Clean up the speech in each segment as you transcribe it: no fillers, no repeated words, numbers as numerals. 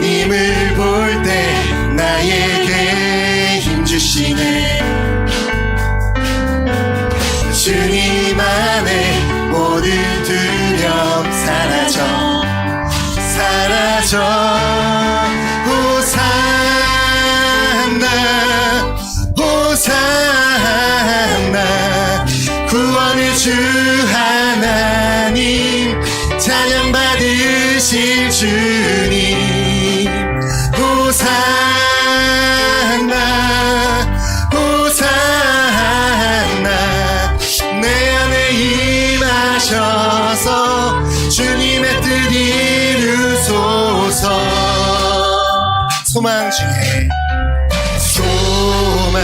주님을 볼 때 나에게 힘주시네. 주님 안에 모든 두려움 사라져 호산나 호산나 구원의 주 하나님 찬양 받으실 주님 호산나 호산나 내 안에 임하셔서 주님의 뜻 이루소서. 소망 중에 소망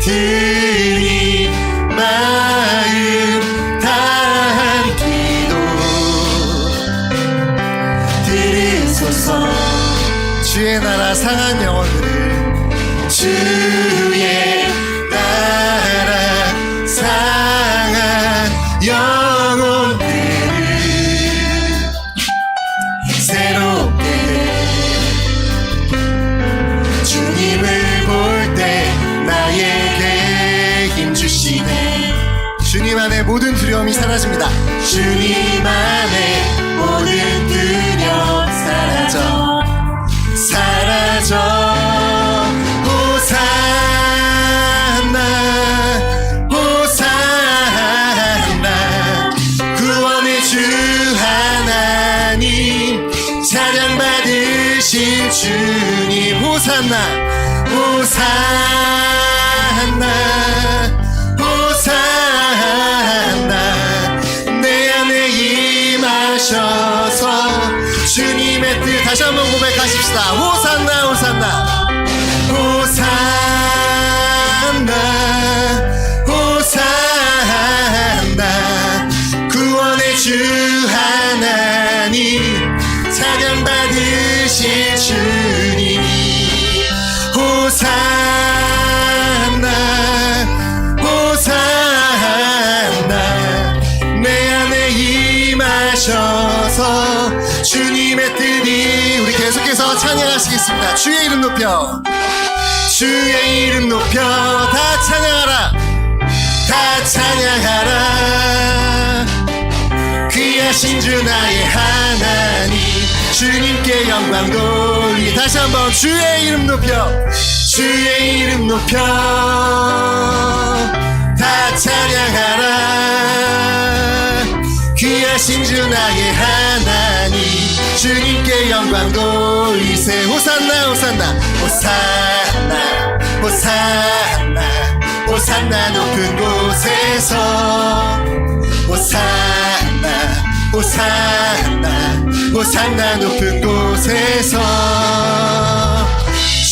드리 마음 담기도 드리소서. 주의 나라 상한 영혼들을 주의 나라 상한 영혼들을 새롭게 주님을 볼 때 나에게 힘주시네. 주님 안에 모든 두려움이 사라집니다. 주님 안에 모든 두려움 사라져 호산나 호산나 구원의 주 하나님 찬양 받으실 주님 호산나 호산나 호산나 내 안에 임하셔서 주님의 뜻 다시 한번 고백하십시다. 호산나 호산나 호산나 호산나 구원의 주 하나님 찬양 받으실 주님 호산나 호산나 내 안에 임하셔서 주님의 뜻이 우리 계속해서 찬양하시겠습니다. 주의 이름 높여 주의 이름 높여 다 찬양하라 다 찬양하라 귀하신 주 나의 하나님 주님께 영광 돌리 다시 한번 주의 이름 높여 주의 이름 높여 다 찬양하라 귀하신 주 나의 하나님 주님께 영광 돌리세. 호산나 호산나 호산나 호산나 호산나 높은 곳에서 호산나 호산나 호산나 높은 곳에서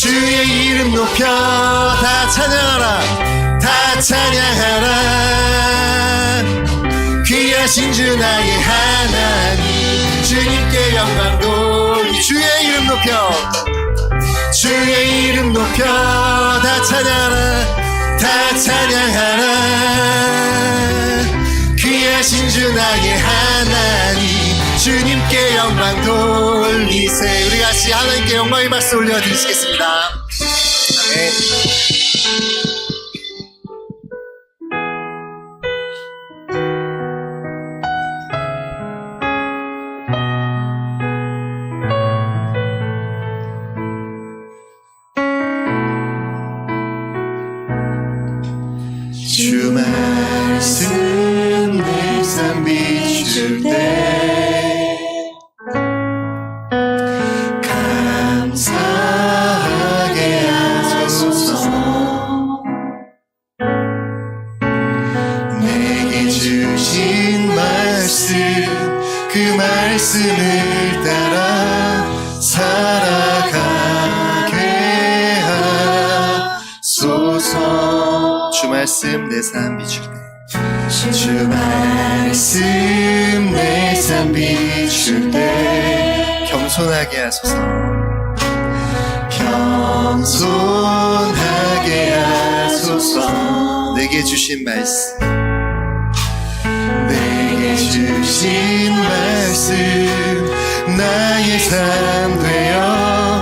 주의 이름 높여 다 찬양하라 다 찬양하라 귀하신 주 나의 하나님 주님께 영광 돌리 주의 이름 높여 주의 이름 높여 다 찬양하라 다 찬양하라 귀하신 주 나의 하나님 주님께 영광 돌리세. 우리 같이 하나님께 영광의 박수 올려드리시겠습니다. 아멘. 주 말씀 내 삶 비출 때 감사하게 하소서. 내게 주신 말씀 그 말씀을 따라 살아가게 하소서. 주 말씀 내 삶 비출 때 주 말씀 내 삶 비출 때 겸손하게 하소서. 겸손하게 하소서. 내게 주신 말씀 내게 주신 말씀 나의 삶 되어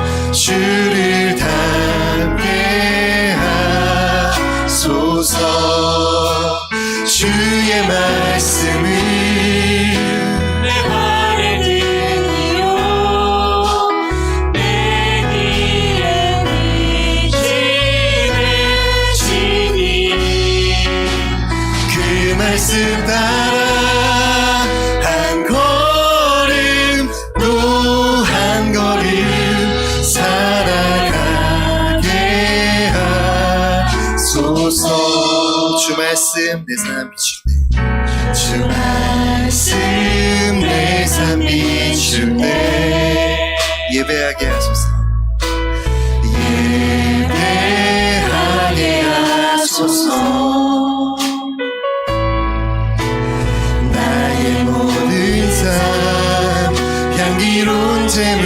말씀 내 삶 비출 때 주 말씀 내 삶 비출 때 예배하게 하소서 예배하게 하소서 나의 모든 삶 향기로운 제물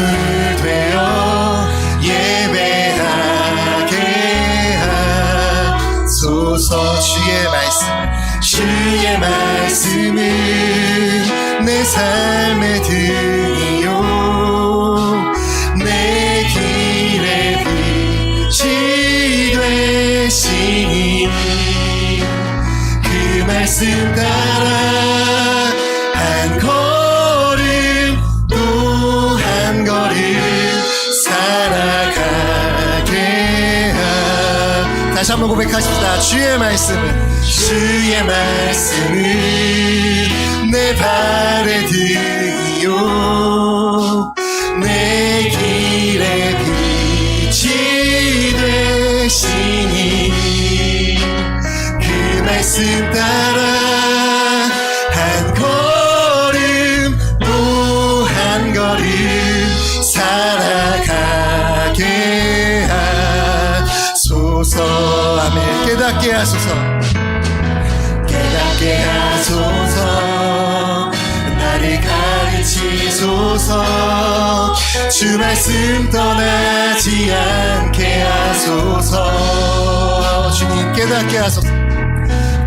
되어 예배하게 하소서 주의 말씀은 내 삶의 등이요 내 길의 빛이 되시니 그 말씀 따라 한 걸음 또 한 걸음 살아가게 다시 한번 고백하십시다. 주의 말씀은 내 발의 등이요 내 길의 빛이 되시니 그 말씀 따라 한 걸음 또 한 걸음 살아가게 하소서 아멘 깨닫게 하소서 깨닫게 하소서 나를 가르치소서 주 말씀 떠나지 않게 하소서 주님 깨닫게 하소서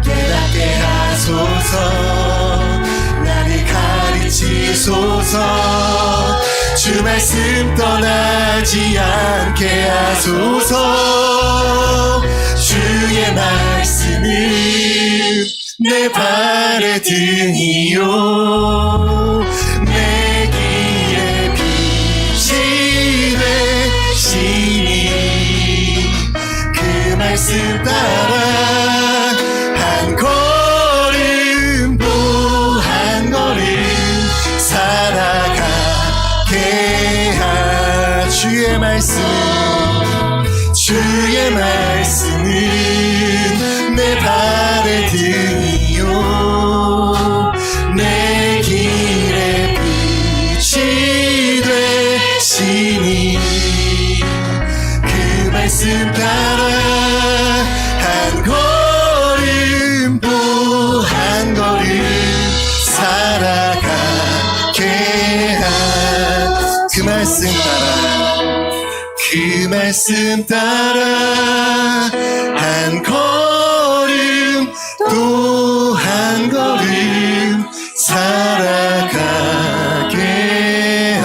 깨닫게 하소서 나를 가르치소서 주 말씀 떠나지 않게 하소서 주의 말씀은 내 발의 등이요 내 길의 빛이 되시니 그 말씀 따라 한 걸음 또 한 걸음 살아가게 하 주의 말씀은 내 발의 등이요 내 길의 빛이 되시니 그 말씀 따라 한 걸음 또 한 걸음 살아가게 한 그 말씀 따라 한 걸음 또 한 걸음 살아가게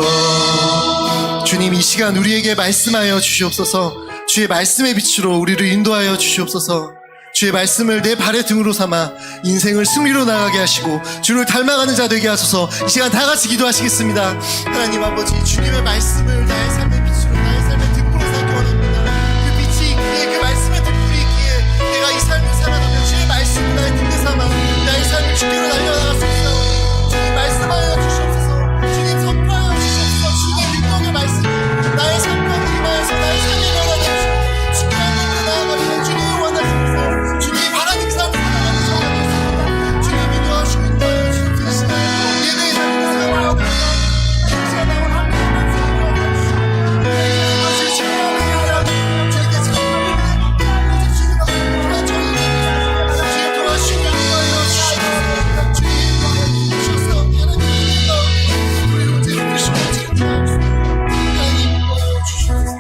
하소서 주님 이 시간 우리에게 말씀하여 주시옵소서 주의 말씀의 빛으로 우리를 인도하여 주시옵소서 주의 말씀을 내 발의 등으로 삼아 인생을 승리로 나가게 하시고 주를 닮아가는 자 되게 하소서 이 시간 다 같이 기도하시겠습니다. 하나님 아버지 주님의 말씀을 나의 삶의 빛으로 나의 삶의 등불로 삼기 원합니다. 그 빛이 있기에 그 말씀의 등불이 있기에 내가 이 삶을 살아가며 주의 말씀을 나의 등대 삼아 나의 삶을 주께로 달려나갔습니다. 주님 말씀하여 주시옵소서 주님 선포하여 주시옵소서 주님의 능력의 말씀 나의 삶과 임하여서 나의 삶의 변화가 되시고 주님 하나님으로 나아가며 주님을 원하시옵소서 주님이 바라는 삶을 살아가는 자가 되었습니다. 주님 인도하시고 인도하여 주시옵소서 예배의 삶을 살아가며 주님의 하나님의 말씀을 주시옵소서 이것을 지켜내게 하라 주님께 주님의 주님 도와주시고 인도하여 주시옵소서 주님 인도하여 주시옵소서 하나님 우리를 데려주시고 하나님 인도하여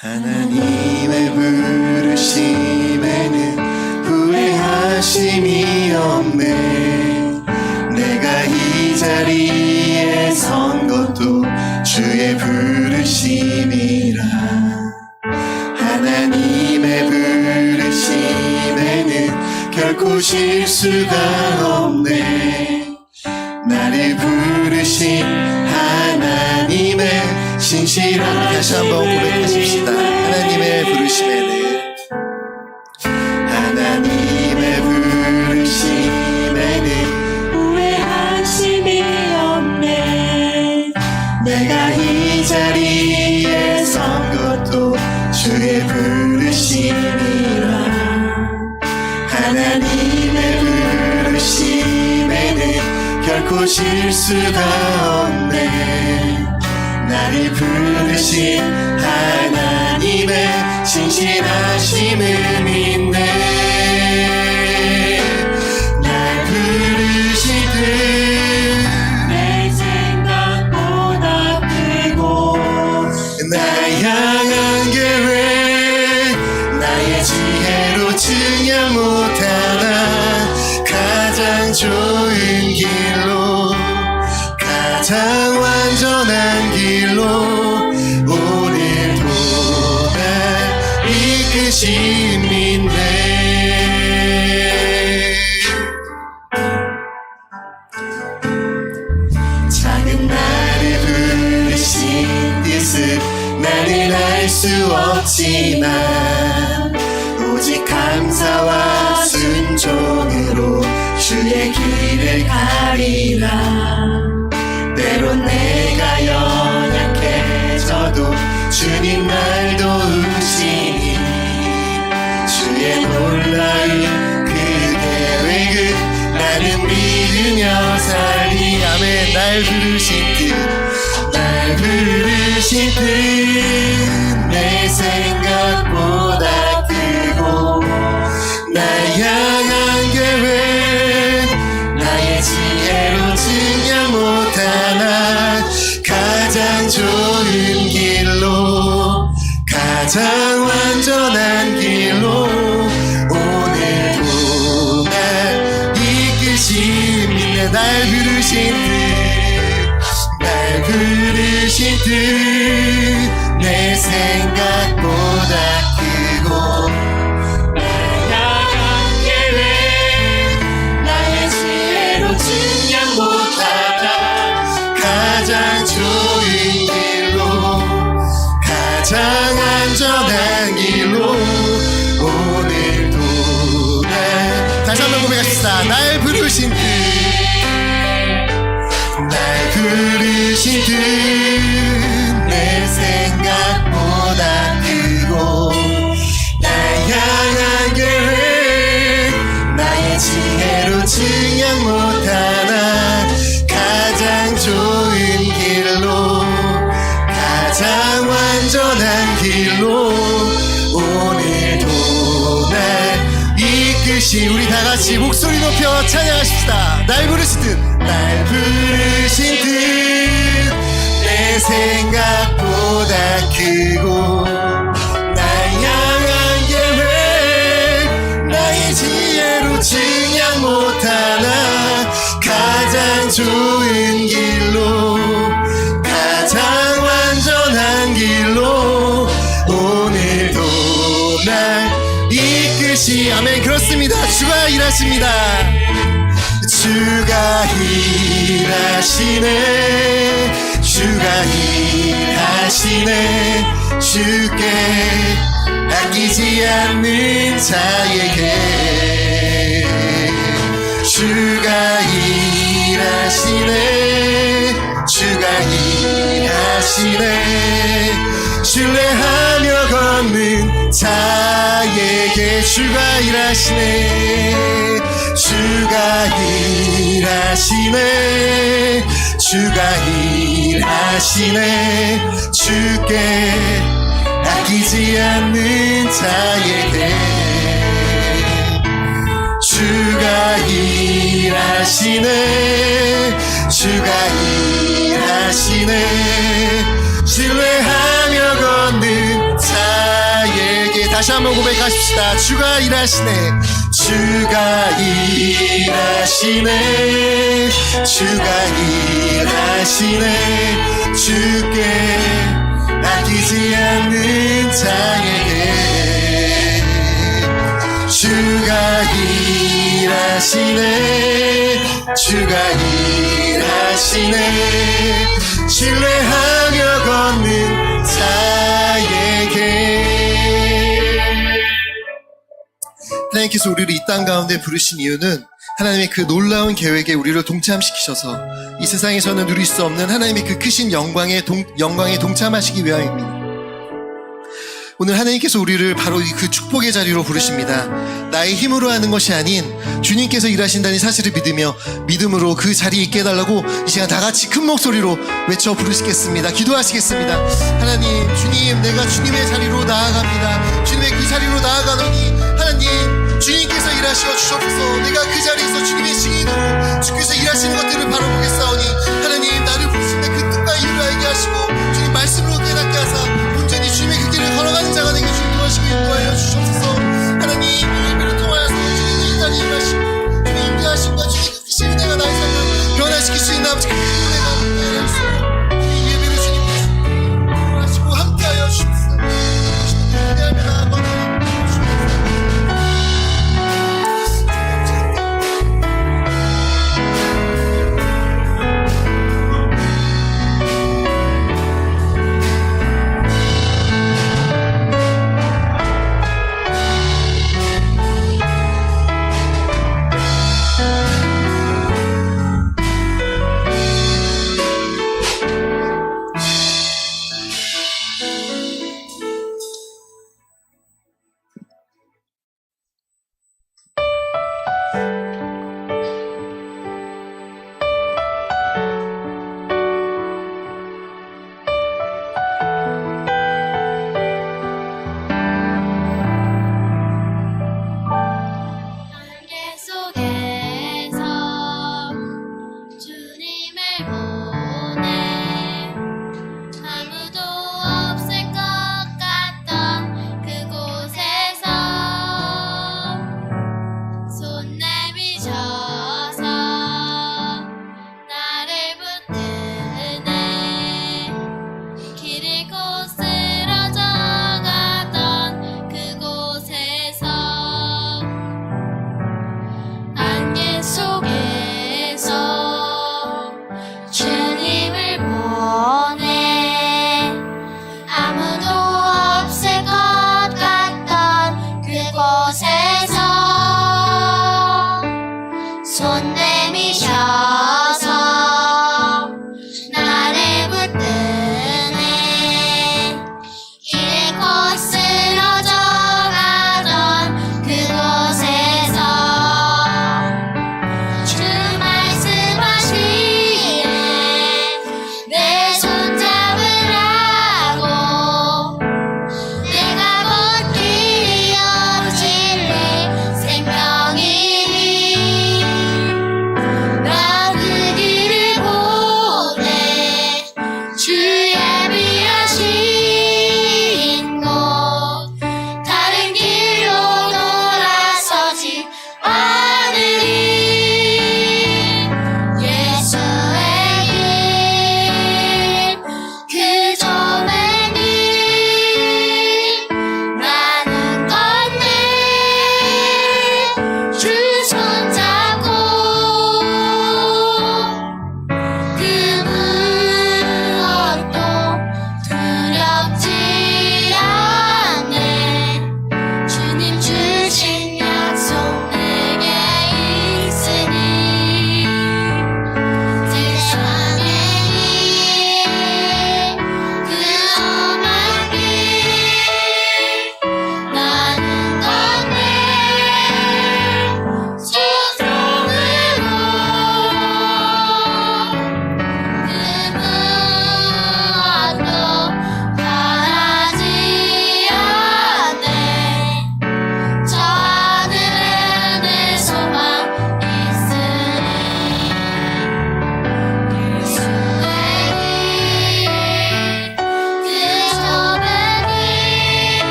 하나님의 부르심에는 후회하심이 없네 내가 이 자리에 선 것도 주의 부르심이라 하나님의 부르심에 결코 실수가 없네. 나를 부르신 하나님의 신실한, 다시 한번 고백하십시다. 하나님의 부르심에는, 하나님의 부르심에는 후회하심이 없네. 내가 이 자리에 선 것도 주의 부르심이라. 하나님의 부르심에는 결코 실수가 없네. 나를 부르신 하나님의 신실하심을 믿네. 날 부르실 때 내 생각보다 크고 날 향한 계획, 나의 지혜로 증명 못하나 가장 좋은 길로, 가장 완전한 길로 오늘도 날 이끄심인데. 작은 나를 부르신 뜻은 나는 알 수 없지만 오직 감사와 순종으로 주의 길을 가리라. 때론 내가 연약해져도 주님 날 도우시니 주의 놀라운 그 계획을 나는 믿으며 살리. 아멘. 날 부르신 뜻, 날 부르신 뜻 내 생각보다 크고 날 향한 계획, 나의 지혜로 증명 못하나 가장 좋은 길로, 가장 완전한 길로 오늘도 날 이끄심이네. 날 부르신 뜻, 날 부르신 뜻 내 생각보다 크고 날 향한 계획, 나의 지혜로 증명 못하나 가장 좋은 길로, 가장 안전한 길로 오늘도 날. 다시 한번 고백합시다. 날 부르신 뜻, 날 부르신 뜻 내 생각보다 크고 날 향한 계획, 나의 지혜로 증명 못하나 가장 좋은 길로, 가장 완전한 길로 오늘도 날 이끄시. 우리 다같이 목소리 높여 찬양하십시다. 날 부르신 뜻, 날 부르신 뜻 내 생각보다 크고 날 향한 계획, 나의 지혜로 증명 못하나 가장 좋은 길로, 가장 완전한 길로 오늘도 날 이끄시. 아멘. 그렇습니다. 주가 일하십니다. 주가 일하시네. 주가 일하시네. 주께 아끼지 않는 자에게 주가 일하시네. 주가 일하시네. 신뢰하며 걷는 자에게 주가 일하시네. 주가 일하시네. 주가 일하시네. 주께 아끼지 않는 자에게 주가 일하시네. 주가 일하시네. 신뢰하며 걷는 자에게. 다시 한번 고백하십시다. 주가 일하시네. 주가 일하시네. 주가 일하시네. 주께 아끼지 않는 자에게 주가 일하시네. 일하시네 주가 일하시네 신뢰하며 걷는 자에게 하나님께서 우리를 이 땅 가운데 부르신 이유는 하나님의 그 놀라운 계획에 우리를 동참시키셔서 이 세상에서는 누릴 수 없는 하나님의 그 크신 영광에 동참하시기 위함입니다. 오늘 하나님께서 우리를 바로 그 축복의 자리로 부르십니다. 나의 힘으로 하는 것이 아닌 주님께서 일하신다는 사실을 믿으며 믿음으로 그 자리에 있게 해달라고 이 시간 다 같이 큰 목소리로 외쳐 부르시겠습니다. 기도하시겠습니다. 하나님, 주님, 내가 주님의 자리로 나아갑니다. 주님의 그 자리로 나아가노니 하나님, 주님께서 일하시어 주셔서 내가 그 자리에서 주님의 증인으로 주께서 일하시는 것들을 바라보겠사오니 하나님, 나를 부르신 그 뜻과 이유를 알게 하시고 주님 말씀으로 깨닫게 하사 온전히 주님의 그 길을 걸어가는 자가 되게 주님 도와시고 인도하여 주셔서 하나님, 이 예배를 통하여서 주님의 이 자리에 일하시고 주님의 인도하심과 주님의 그 크신 은혜가 나의 삶을 변화시킬 수 있는 아버지 그 은혜가 함께하여 주시고 이 예배를 주님 하시고 함께하여 주시옵소서. 주님의 기대하며 나아가는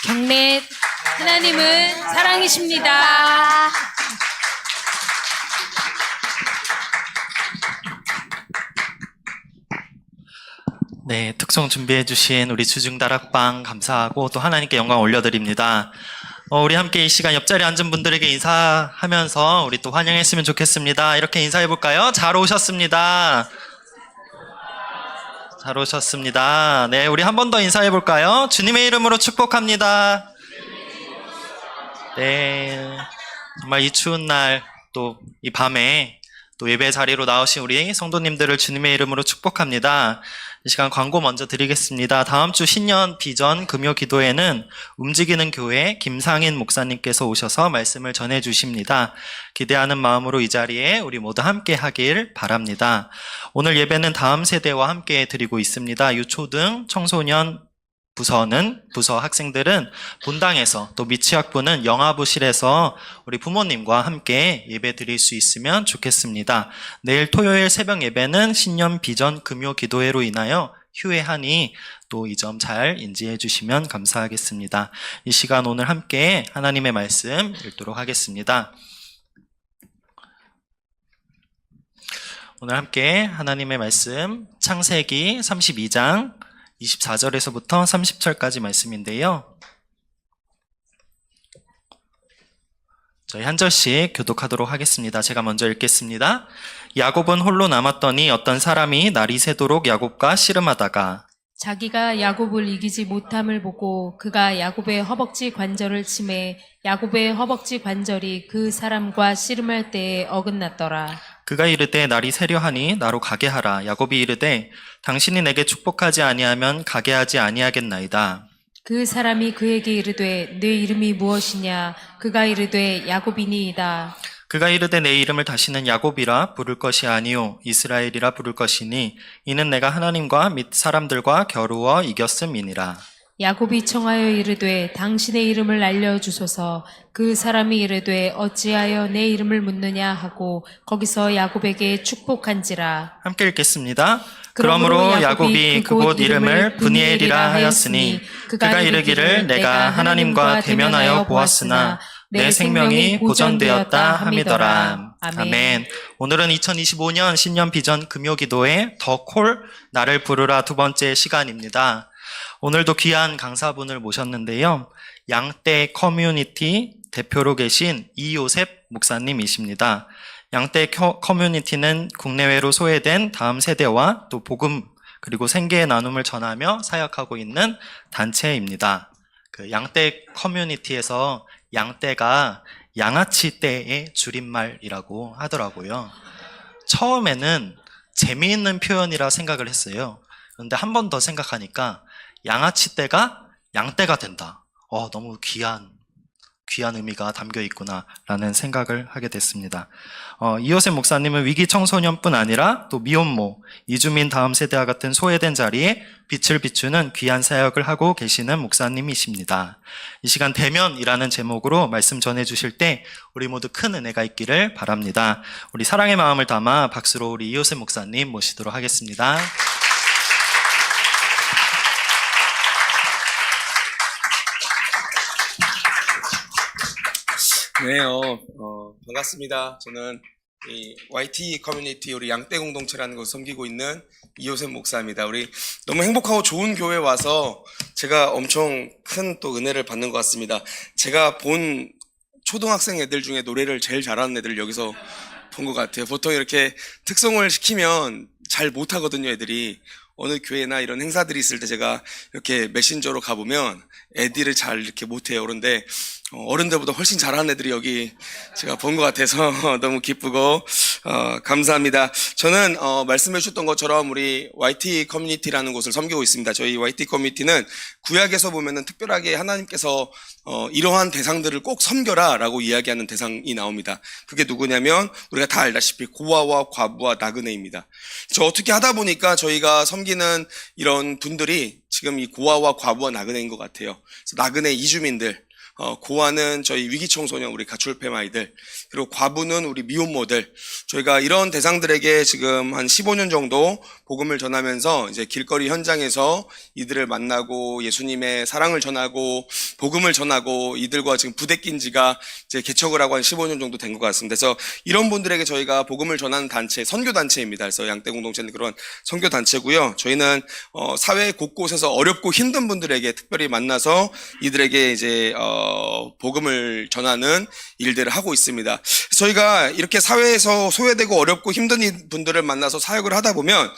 경례. 하나님은 사랑이십니다. 네, 특송 준비해주신 우리 주중다락방 감사하고 또 하나님께 영광 올려드립니다. 우리 함께 이 시간 옆자리에 앉은 분들에게 인사하면서 우리 또 환영했으면 좋겠습니다. 이렇게 인사해볼까요? 잘 오셨습니다. 잘 오셨습니다. 네, 우리 한 번 더 인사해볼까요? 주님의 이름으로 축복합니다. 네, 정말 이 추운 날 또 이 밤에 또 예배 자리로 나오신 우리 성도님들을 주님의 이름으로 축복합니다. 이 시간 광고 먼저 드리겠습니다. 다음 주 신년 비전 금요 기도회는 움직이는 교회 김상인 목사님께서 오셔서 말씀을 전해 주십니다. 기대하는 마음으로 이 자리에 우리 모두 함께 하길 바랍니다. 오늘 예배는 다음 세대와 함께 드리고 있습니다. 유초등 청소년 부서 학생들은 본당에서 또 미취학부는 영아부실에서 우리 부모님과 함께 예배 드릴 수 있으면 좋겠습니다. 내일 토요일 새벽 예배는 신년 비전 금요 기도회로 인하여 휴회하니 또 이 점 잘 인지해 주시면 감사하겠습니다. 이 시간 오늘 함께 하나님의 말씀 읽도록 하겠습니다. 오늘 함께 하나님의 말씀 창세기 32장 24절에서부터 30절까지 말씀인데요. 저희 한 절씩 교독하도록 하겠습니다. 제가 먼저 읽겠습니다. 야곱은 홀로 남았더니 어떤 사람이 날이 새도록 야곱과 씨름하다가 자기가 야곱을 이기지 못함을 보고 그가 야곱의 허벅지 관절을 치매 야곱의 허벅지 관절이 그 사람과 씨름할 때에 어긋났더라. 그가 이르되 날이 새려 하니 나로 가게 하라. 야곱이 이르되 당신이 내게 축복하지 아니하면 가게 하지 아니하겠나이다. 그 사람이 그에게 이르되 네 이름이 무엇이냐? 그가 이르되 야곱이니이다. 그가 이르되 내 이름을 다시는 야곱이라 부를 것이 아니요 이스라엘이라 부를 것이니 이는 내가 하나님과 및 사람들과 겨루어 이겼음이니라. 야곱이 청하여 이르되 당신의 이름을 알려주소서. 그 사람이 이르되 어찌하여 내 이름을 묻느냐 하고 거기서 야곱에게 축복한지라. 함께 읽겠습니다. 그러므로 야곱이 그곳 이름을 브니엘이라 하였으니 그가 이르기를 내가 하나님과 대면하여 보았으나 내 생명이 보전되었다 함이더라. 아멘. 오늘은 2025년 신년 비전 금요 기도회 더 콜 나를 부르라 두 번째 시간입니다. 오늘도 귀한 강사분을 모셨는데요. 양떼 커뮤니티 대표로 계신 이요셉 목사님이십니다. 양떼 커뮤니티는 국내외로 소외된 다음 세대와 또 복음 그리고 생계의 나눔을 전하며 사역하고 있는 단체입니다. 그 양떼 커뮤니티에서 양떼가 양아치 떼의 줄임말이라고 하더라고요. 처음에는 재미있는 표현이라 생각을 했어요. 그런데 한 번 더 생각하니까 양아치 떼가 양떼가 된다. 너무 귀한 의미가 담겨 있구나라는 생각을 하게 됐습니다. 이호셉 목사님은 위기 청소년뿐 아니라 또 미혼모, 이주민 다음 세대와 같은 소외된 자리에 빛을 비추는 귀한 사역을 하고 계시는 목사님이십니다. 이 시간 대면이라는 제목으로 말씀 전해주실 때 우리 모두 큰 은혜가 있기를 바랍니다. 우리 사랑의 마음을 담아 박수로 우리 이호셉 목사님 모시도록 하겠습니다. 네, 반갑습니다. 저는 이 YT 커뮤니티 우리 양떼 공동체라는 곳을 섬기고 있는 이호셉 목사입니다. 우리 너무 행복하고 좋은 교회 와서 제가 엄청 큰 또 은혜를 받는 것 같습니다. 제가 본 초등학생 애들 중에 노래를 제일 잘하는 애들을 여기서 본 것 같아요. 보통 이렇게 특성을 시키면 잘 못하거든요, 애들이. 어느 교회나 이런 행사들이 있을 때 제가 이렇게 메신저로 가보면 애들을 잘 이렇게 못해요. 그런데 어른들보다 훨씬 잘하는 애들이 여기 제가 본 것 같아서 너무 기쁘고 감사합니다. 저는 말씀해 주셨던 것처럼 우리 YT 커뮤니티라는 곳을 섬기고 있습니다. 저희 YT 커뮤니티는 구약에서 보면은 특별하게 하나님께서 이러한 대상들을 꼭 섬겨라 라고 이야기하는 대상이 나옵니다. 그게 누구냐면 우리가 다 알다시피 고아와 과부와 나그네입니다. 저 어떻게 하다 보니까 저희가 섬기는 이런 분들이 지금 이 고아와 과부와 나그네인 것 같아요. 그래서 나그네 이주민들, 고아는 저희 위기청소년 우리 가출팸 아이들, 그리고 과부는 우리 미혼모들, 저희가 이런 대상들에게 지금 한 15년 정도 복음을 전하면서 이제 길거리 현장에서 이들을 만나고 예수님의 사랑을 전하고 복음을 전하고 이들과 지금 부대낀 지가 이제 개척을 하고 한 15년 정도 된 것 같습니다. 그래서 이런 분들에게 저희가 복음을 전하는 단체, 선교단체입니다. 그래서 양떼 공동체는 그런 선교단체고요. 저희는 사회 곳곳에서 어렵고 힘든 분들에게 특별히 만나서 이들에게 이제 복음을 전하는 일들을 하고 있습니다. 저희가 이렇게 사회에서 소외되고 어렵고 힘든 분들을 만나서 사역을 하다 보면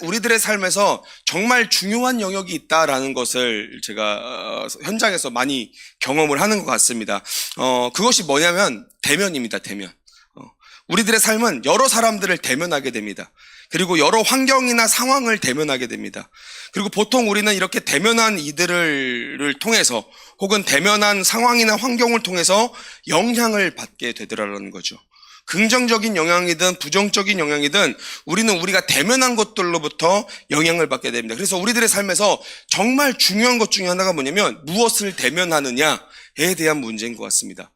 우리들의 삶에서 정말 중요한 영역이 있다라는 것을 제가 현장에서 많이 경험을 하는 것 같습니다. 그것이 뭐냐면 대면입니다. 대면. 우리들의 삶은 여러 사람들을 대면하게 됩니다. 그리고 여러 환경이나 상황을 대면하게 됩니다. 그리고 보통 우리는 이렇게 대면한 이들을 통해서 혹은 대면한 상황이나 환경을 통해서 영향을 받게 되더라는 거죠. 긍정적인 영향이든 부정적인 영향이든 우리는 우리가 대면한 것들로부터 영향을 받게 됩니다. 그래서 우리들의 삶에서 정말 중요한 것 중에 하나가 뭐냐면 무엇을 대면하느냐에 대한 문제인 것 같습니다.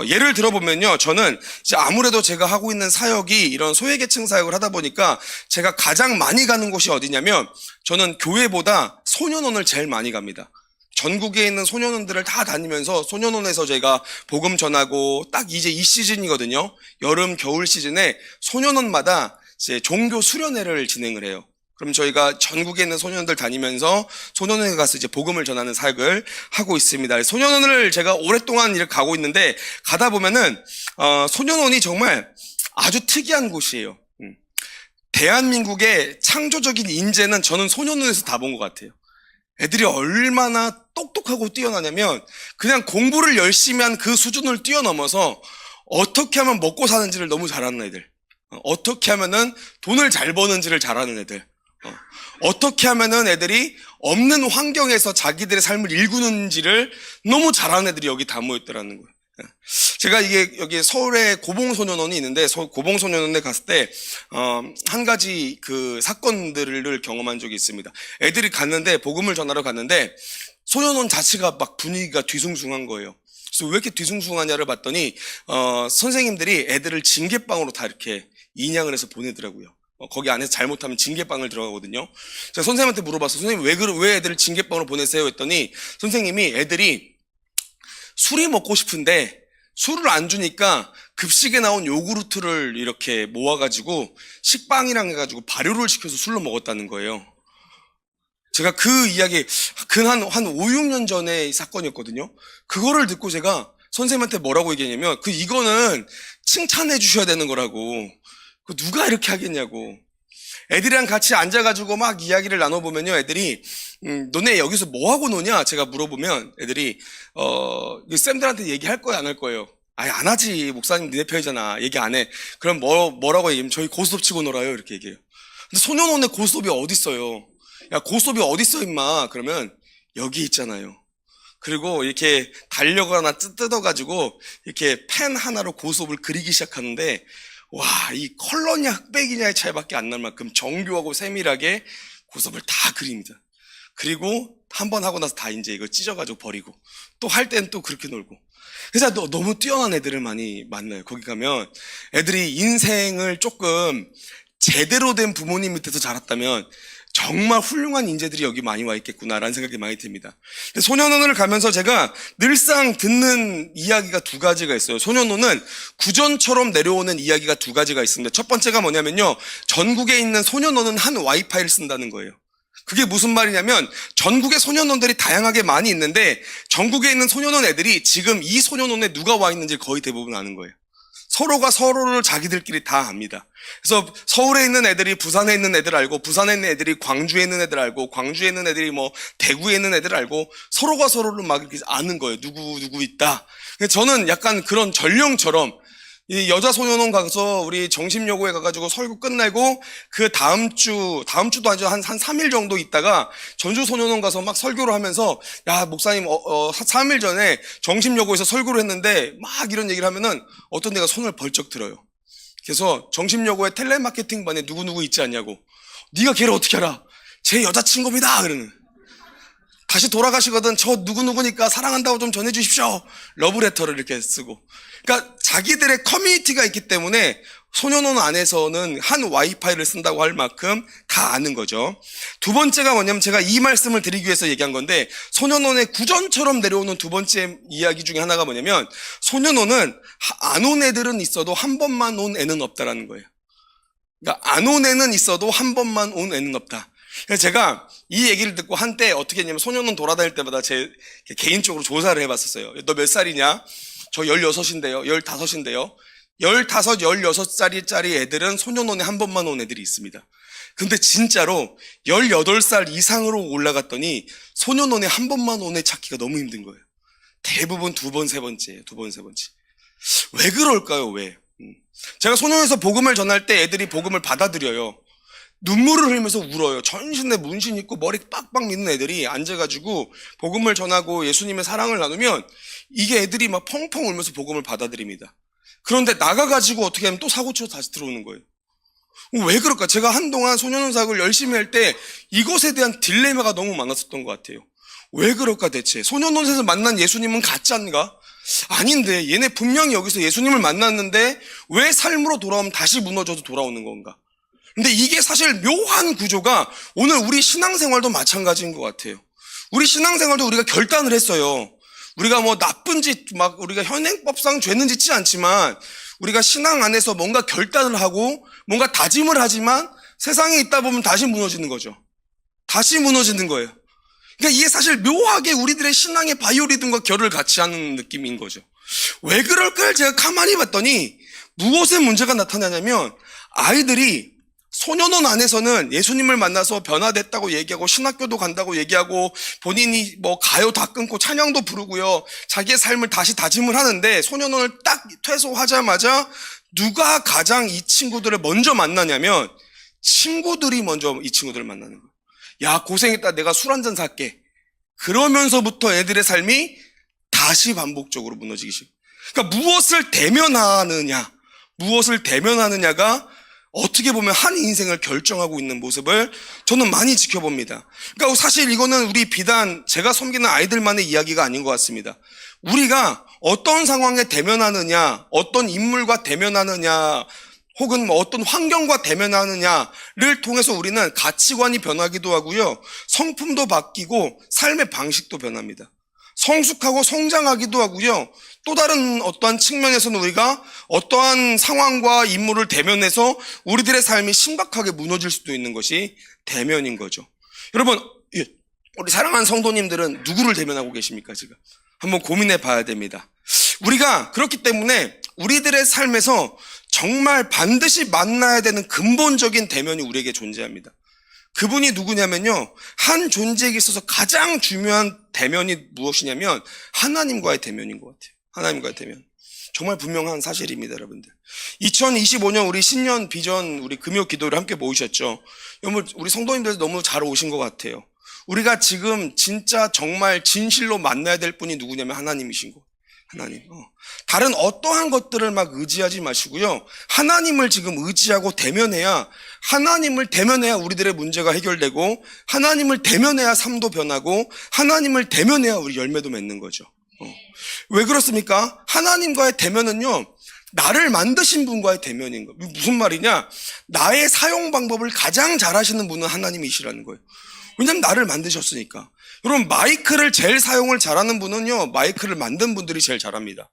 예를 들어보면요, 저는 이제 아무래도 제가 하고 있는 사역이 이런 소외계층 사역을 하다 보니까 제가 가장 많이 가는 곳이 어디냐면 저는 교회보다 소년원을 제일 많이 갑니다. 전국에 있는 소년원들을 다 다니면서 소년원에서 제가 복음 전하고 딱 이제 이 시즌이거든요. 여름, 겨울 시즌에 소년원마다 이제 종교 수련회를 진행을 해요. 그럼 저희가 전국에 있는 소년원들 다니면서 소년원에 가서 이제 복음을 전하는 사역을 하고 있습니다. 소년원을 제가 오랫동안 이렇게 가고 있는데 가다 보면은 소년원이 정말 아주 특이한 곳이에요. 대한민국의 창조적인 인재는 저는 소년원에서 다 본 것 같아요. 애들이 얼마나 똑똑하고 뛰어나냐면 그냥 공부를 열심히 한 그 수준을 뛰어넘어서 어떻게 하면 먹고 사는지를 너무 잘하는 애들, 어떻게 하면은 돈을 잘 버는지를 잘하는 애들, 어떻게 하면은 애들이 없는 환경에서 자기들의 삶을 일구는지를 너무 잘하는 애들이 여기 다 모였더라는 거예요. 제가 이게 여기 서울에 고봉소년원이 있는데 고봉소년원에 갔을 때 한 가지 그 사건들을 경험한 적이 있습니다. 애들이 갔는데 복음을 전하러 갔는데 소년원 자체가 막 분위기가 뒤숭숭한 거예요. 그래서 왜 이렇게 뒤숭숭하냐를 봤더니 선생님들이 애들을 징계방으로 다 이렇게 인양을 해서 보내더라고요. 거기 안에서 잘못하면 징계방을 들어가거든요. 제가 선생님한테 물어봤어요. 선생님 왜 애들을 징계방으로 보내세요? 했더니 선생님이 애들이 술이 먹고 싶은데 술을 안 주니까 급식에 나온 요구르트를 이렇게 모아가지고 식빵이랑 해가지고 발효를 시켜서 술로 먹었다는 거예요. 제가 그 이야기 한 5, 6년 전에 이 사건이었거든요. 그거를 듣고 제가 선생님한테 뭐라고 얘기했냐면 이거는 칭찬해 주셔야 되는 거라고. 누가 이렇게 하겠냐고. 애들이랑 같이 앉아가지고 막 이야기를 나눠보면요, 애들이 너네 여기서 뭐 하고 노냐? 제가 물어보면 애들이 쌤들한테 얘기할 거야, 안 할 거예요? 아니, 안 하지. 목사님 니네 편이잖아. 얘기 안 해. 그럼 뭐라고 얘기하면 저희 고스톱 치고 놀아요, 이렇게 얘기해요. 근데 소년원에 고스톱이 어딨어요? 야, 고스톱이 어딨어 임마? 그러면 여기 있잖아요. 그리고 이렇게 달력을 하나 뜯어가지고 이렇게 펜 하나로 고스톱을 그리기 시작하는데 와, 이 컬러냐 흑백이냐의 차이밖에 안 날 만큼 정교하고 세밀하게 고스톱을 다 그립니다. 그리고 한 번 하고 나서 다 이제 이거 찢어가지고 버리고 또 할 때는 또 그렇게 놀고. 그래서 너무 뛰어난 애들을 많이 만나요. 거기 가면 애들이 인생을 조금 제대로 된 부모님 밑에서 자랐다면 정말 훌륭한 인재들이 여기 많이 와 있겠구나라는 생각이 많이 듭니다. 소년원을 가면서 제가 늘상 듣는 이야기가 두 가지가 있어요. 소년원은 구전처럼 내려오는 이야기가 두 가지가 있습니다. 첫 번째가 뭐냐면요, 전국에 있는 소년원은 한 와이파이를 쓴다는 거예요. 그게 무슨 말이냐면 전국의 소년원들이 다양하게 많이 있는데 전국에 있는 소년원 애들이 지금 이 소년원에 누가 와 있는지 거의 대부분 아는 거예요. 서로가 서로를 자기들끼리 다 압니다. 그래서 서울에 있는 애들이 부산에 있는 애들 알고, 부산에 있는 애들이 광주에 있는 애들 알고, 광주에 있는 애들이 뭐 대구에 있는 애들 알고, 서로가 서로를 막 이렇게 아는 거예요. 누구 있다. 저는 약간 그런 전령처럼 이 여자 소년원 가서 우리 정심여고에 가가지고 설교 끝내고 그 다음 주도 아니죠. 한 3일 정도 있다가 전주 소년원 가서 막 설교를 하면서 야, 목사님, 3일 전에 정심여고에서 설교를 했는데 막 이런 얘기를 하면은 어떤 데가 손을 벌쩍 들어요. 그래서 정심여고에 텔레마케팅반에 누구 있지 않냐고. 네가 걔를 어떻게 알아? 제 여자친구입니다. 그러는. 다시 돌아가시거든 저 누구누구니까 사랑한다고 좀 전해주십시오. 러브레터를 이렇게 쓰고. 그러니까 자기들의 커뮤니티가 있기 때문에 소년원 안에서는 한 와이파이를 쓴다고 할 만큼 다 아는 거죠. 두 번째가 뭐냐면 제가 이 말씀을 드리기 위해서 얘기한 건데, 소년원의 구전처럼 내려오는 두 번째 이야기 중에 하나가 뭐냐면, 소년원은 안 온 애들은 있어도 한 번만 온 애는 없다라는 거예요. 그러니까 안 온 애는 있어도 한 번만 온 애는 없다. 그래서 제가 이 얘기를 듣고 한때 어떻게 했냐면, 소년원 돌아다닐 때마다 제 개인적으로 조사를 해봤었어요. 너 몇 살이냐? 저 16인데요. 15인데요. 15, 16살짜리 애들은 소년원에 한 번만 온 애들이 있습니다. 근데 진짜로 18살 이상으로 올라갔더니 소년원에 한 번만 온 애 찾기가 너무 힘든 거예요. 대부분 두 번, 세 번째예요. 두 번, 세 번째. 왜 그럴까요? 왜? 제가 소년원에서 복음을 전할 때 애들이 복음을 받아들여요. 눈물을 흘리면서 울어요. 전신에 문신 있고 머리 빡빡 믿는 애들이 앉아가지고 복음을 전하고 예수님의 사랑을 나누면 이게 애들이 막 펑펑 울면서 복음을 받아들입니다. 그런데 나가가지고 어떻게 하면 또 사고치고 다시 들어오는 거예요. 왜 그럴까? 제가 한동안 소년원 사역을 열심히 할 때 이것에 대한 딜레마가 너무 많았었던 것 같아요. 왜 그럴까 대체? 소년원에서 만난 예수님은 가짜인가? 아닌데 얘네 분명히 여기서 예수님을 만났는데 왜 삶으로 돌아오면 다시 무너져서 돌아오는 건가? 근데 이게 사실 묘한 구조가 오늘 우리 신앙생활도 마찬가지인 것 같아요. 우리 신앙생활도 우리가 결단을 했어요. 우리가 뭐 나쁜 짓, 막 우리가 현행법상 죄는 짓지 않지만 우리가 신앙 안에서 뭔가 결단을 하고 뭔가 다짐을 하지만 세상에 있다 보면 다시 무너지는 거죠. 다시 무너지는 거예요. 그러니까 이게 사실 묘하게 우리들의 신앙의 바이오리듬과 결을 같이 하는 느낌인 거죠. 왜 그럴까를 제가 가만히 봤더니 무엇에 문제가 나타나냐면, 아이들이 소년원 안에서는 예수님을 만나서 변화됐다고 얘기하고 신학교도 간다고 얘기하고 본인이 뭐 가요 다 끊고 찬양도 부르고요. 자기의 삶을 다시 다짐을 하는데, 소년원을 딱 퇴소하자마자 누가 가장 이 친구들을 먼저 만나냐면 친구들이 먼저 이 친구들을 만나는 거예요. 야, 고생했다. 내가 술 한잔 살게. 그러면서부터 애들의 삶이 다시 반복적으로 무너지기 시작. 그러니까 무엇을 대면하느냐가 어떻게 보면 한 인생을 결정하고 있는 모습을 저는 많이 지켜봅니다. 그러니까 사실 이거는 우리 비단 제가 섬기는 아이들만의 이야기가 아닌 것 같습니다. 우리가 어떤 상황에 대면하느냐, 어떤 인물과 대면하느냐, 혹은 뭐 어떤 환경과 대면하느냐를 통해서 우리는 가치관이 변하기도 하고요. 성품도 바뀌고 삶의 방식도 변합니다. 성숙하고 성장하기도 하고요. 또 다른 어떠한 측면에서는 우리가 어떠한 상황과 인물을 대면해서 우리들의 삶이 심각하게 무너질 수도 있는 것이 대면인 거죠. 여러분, 우리 사랑하는 성도님들은 누구를 대면하고 계십니까? 지금 한번 고민해 봐야 됩니다. 우리가 그렇기 때문에 우리들의 삶에서 정말 반드시 만나야 되는 근본적인 대면이 우리에게 존재합니다. 그분이 누구냐면요, 한 존재에게 있어서 가장 중요한 대면이 무엇이냐면 하나님과의 대면인 것 같아요. 하나님과의 대면. 정말 분명한 사실입니다, 여러분들. 2025년 우리 신년 비전 우리 금요 기도를 함께 모이셨죠. 여러분, 우리 성도님들 너무 잘 오신 것 같아요. 우리가 지금 진짜 정말 진실로 만나야 될 분이 누구냐면 하나님이신 거. 하나님. 다른 어떠한 것들을 막 의지하지 마시고요. 하나님을 지금 의지하고 대면해야, 하나님을 대면해야 우리들의 문제가 해결되고, 하나님을 대면해야 삶도 변하고, 하나님을 대면해야 우리 열매도 맺는 거죠. 왜 그렇습니까? 하나님과의 대면은요, 나를 만드신 분과의 대면인 거예요. 무슨 말이냐? 나의 사용 방법을 가장 잘 하시는 분은 하나님이시라는 거예요. 왜냐면 나를 만드셨으니까. 여러분, 마이크를 제일 사용을 잘하는 분은요, 마이크를 만든 분들이 제일 잘합니다.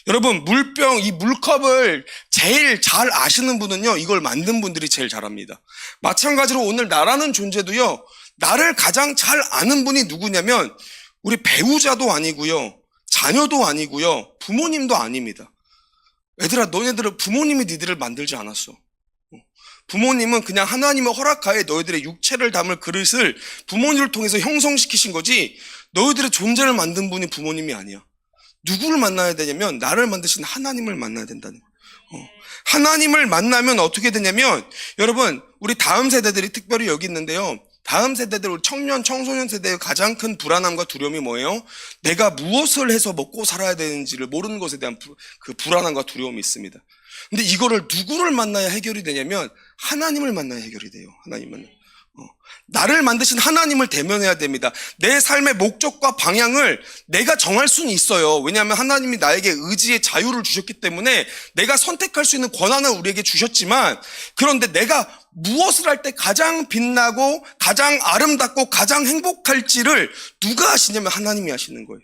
여러분, 물병, 이 물컵을 제일 잘 아시는 분은요, 이걸 만든 분들이 제일 잘합니다. 마찬가지로 오늘 나라는 존재도요, 나를 가장 잘 아는 분이 누구냐면 우리 배우자도 아니고요, 자녀도 아니고요, 부모님도 아닙니다. 얘들아, 너네들은 부모님이 니들을 만들지 않았어. 부모님은 그냥 하나님의 허락하에 너희들의 육체를 담을 그릇을 부모님을 통해서 형성시키신 거지, 너희들의 존재를 만든 분이 부모님이 아니야. 누구를 만나야 되냐면 나를 만드신 하나님을 만나야 된다는 거예요. 하나님을 만나면 어떻게 되냐면, 여러분, 우리 다음 세대들이 특별히 여기 있는데요, 다음 세대들, 우리 청년, 청소년 세대의 가장 큰 불안함과 두려움이 뭐예요? 내가 무엇을 해서 먹고 살아야 되는지를 모르는 것에 대한 그 불안함과 두려움이 있습니다. 근데 이거를 누구를 만나야 해결이 되냐면 하나님을 만나야 해결이 돼요. 하나님 만나. 나를 만드신 하나님을 대면해야 됩니다. 내 삶의 목적과 방향을 내가 정할 수는 있어요. 왜냐하면 하나님이 나에게 의지의 자유를 주셨기 때문에 내가 선택할 수 있는 권한을 우리에게 주셨지만, 그런데 내가 무엇을 할 때 가장 빛나고 가장 아름답고 가장 행복할지를 누가 아시냐면 하나님이 아시는 거예요.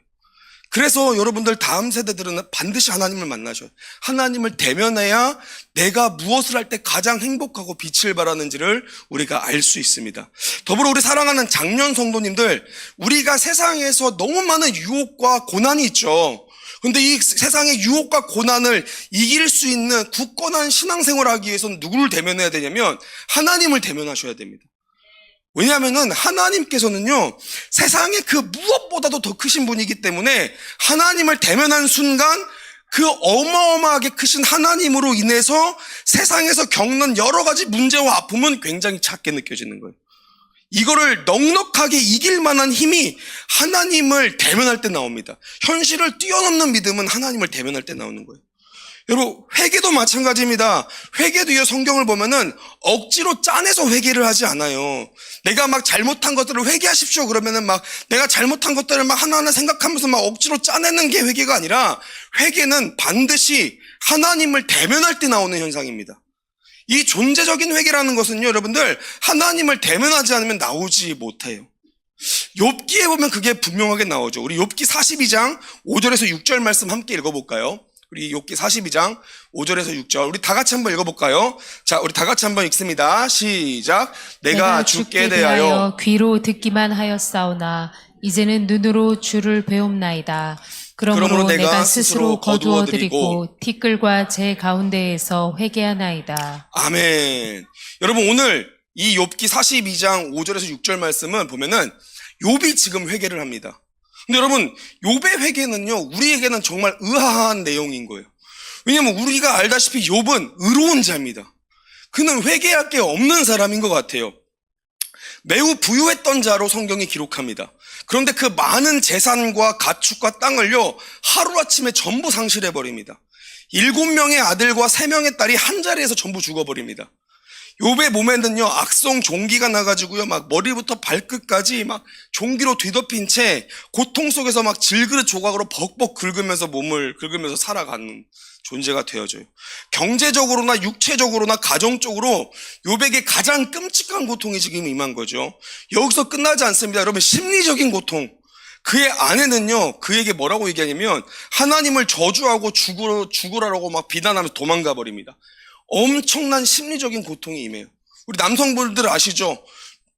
그래서 여러분들 다음 세대들은 반드시 하나님을 만나셔요. 하나님을 대면해야 내가 무엇을 할 때 가장 행복하고 빛을 발하는지를 우리가 알 수 있습니다. 더불어 우리 사랑하는 장년 성도님들, 우리가 세상에서 너무 많은 유혹과 고난이 있죠. 근데 이 세상의 유혹과 고난을 이길 수 있는 굳건한 신앙생활을 하기 위해서는 누구를 대면해야 되냐면 하나님을 대면하셔야 됩니다. 왜냐하면은 하나님께서는요, 세상에 그 무엇보다도 더 크신 분이기 때문에 하나님을 대면한 순간 그 어마어마하게 크신 하나님으로 인해서 세상에서 겪는 여러 가지 문제와 아픔은 굉장히 작게 느껴지는 거예요. 이거를 넉넉하게 이길 만한 힘이 하나님을 대면할 때 나옵니다. 현실을 뛰어넘는 믿음은 하나님을 대면할 때 나오는 거예요. 여러분, 회개도 마찬가지입니다. 회개도요, 성경을 보면은 억지로 짜내서 회개를 하지 않아요. 내가 막 잘못한 것들을 회개하십시오 그러면은 막 내가 잘못한 것들을 막 하나하나 생각하면서 막 억지로 짜내는 게 회개가 아니라, 회개는 반드시 하나님을 대면할 때 나오는 현상입니다. 이 존재적인 회개라는 것은요, 여러분들, 하나님을 대면하지 않으면 나오지 못해요. 욥기에 보면 그게 분명하게 나오죠. 우리 욥기 42장 5절에서 6절 말씀 함께 읽어볼까요? 우리 욥기 42장 5절에서 6절 우리 다 같이 한번 읽어볼까요? 자, 우리 다 같이 한번 읽습니다. 시작. 내가 주께 대하여 귀로 듣기만 하였사오나 이제는 눈으로 주를 배움나이다. 그러므로 내가 스스로 거두어드리고 티끌과 제 가운데에서 회개하나이다. 아멘. 여러분, 오늘 이 욥기 42장 5절에서 6절 말씀은 보면은 욥이 지금 회개를 합니다. 근데 여러분, 욥의 회개는요, 우리에게는 정말 의아한 내용인 거예요. 왜냐면 우리가 알다시피 욥은 의로운 자입니다. 그는 회개할 게 없는 사람인 것 같아요. 매우 부유했던 자로 성경이 기록합니다. 그런데 그 많은 재산과 가축과 땅을요, 하루아침에 전부 상실해버립니다. 7명의 아들과 3명의 딸이 한 자리에서 전부 죽어버립니다. 욥의 몸에는요, 악성 종기가 나가지고요, 막 머리부터 발끝까지 막 종기로 뒤덮인 채 고통 속에서 막 질그릇 조각으로 벅벅 긁으면서 몸을 긁으면서 살아가는 존재가 되어져요. 경제적으로나 육체적으로나 가정적으로 욥에게 가장 끔찍한 고통이 지금 임한 거죠. 여기서 끝나지 않습니다. 여러분, 심리적인 고통. 그의 아내는요, 그에게 뭐라고 얘기하냐면 하나님을 저주하고 죽으라고 막 비난하면서 도망가 버립니다. 엄청난 심리적인 고통이 임해요. 우리 남성분들 아시죠?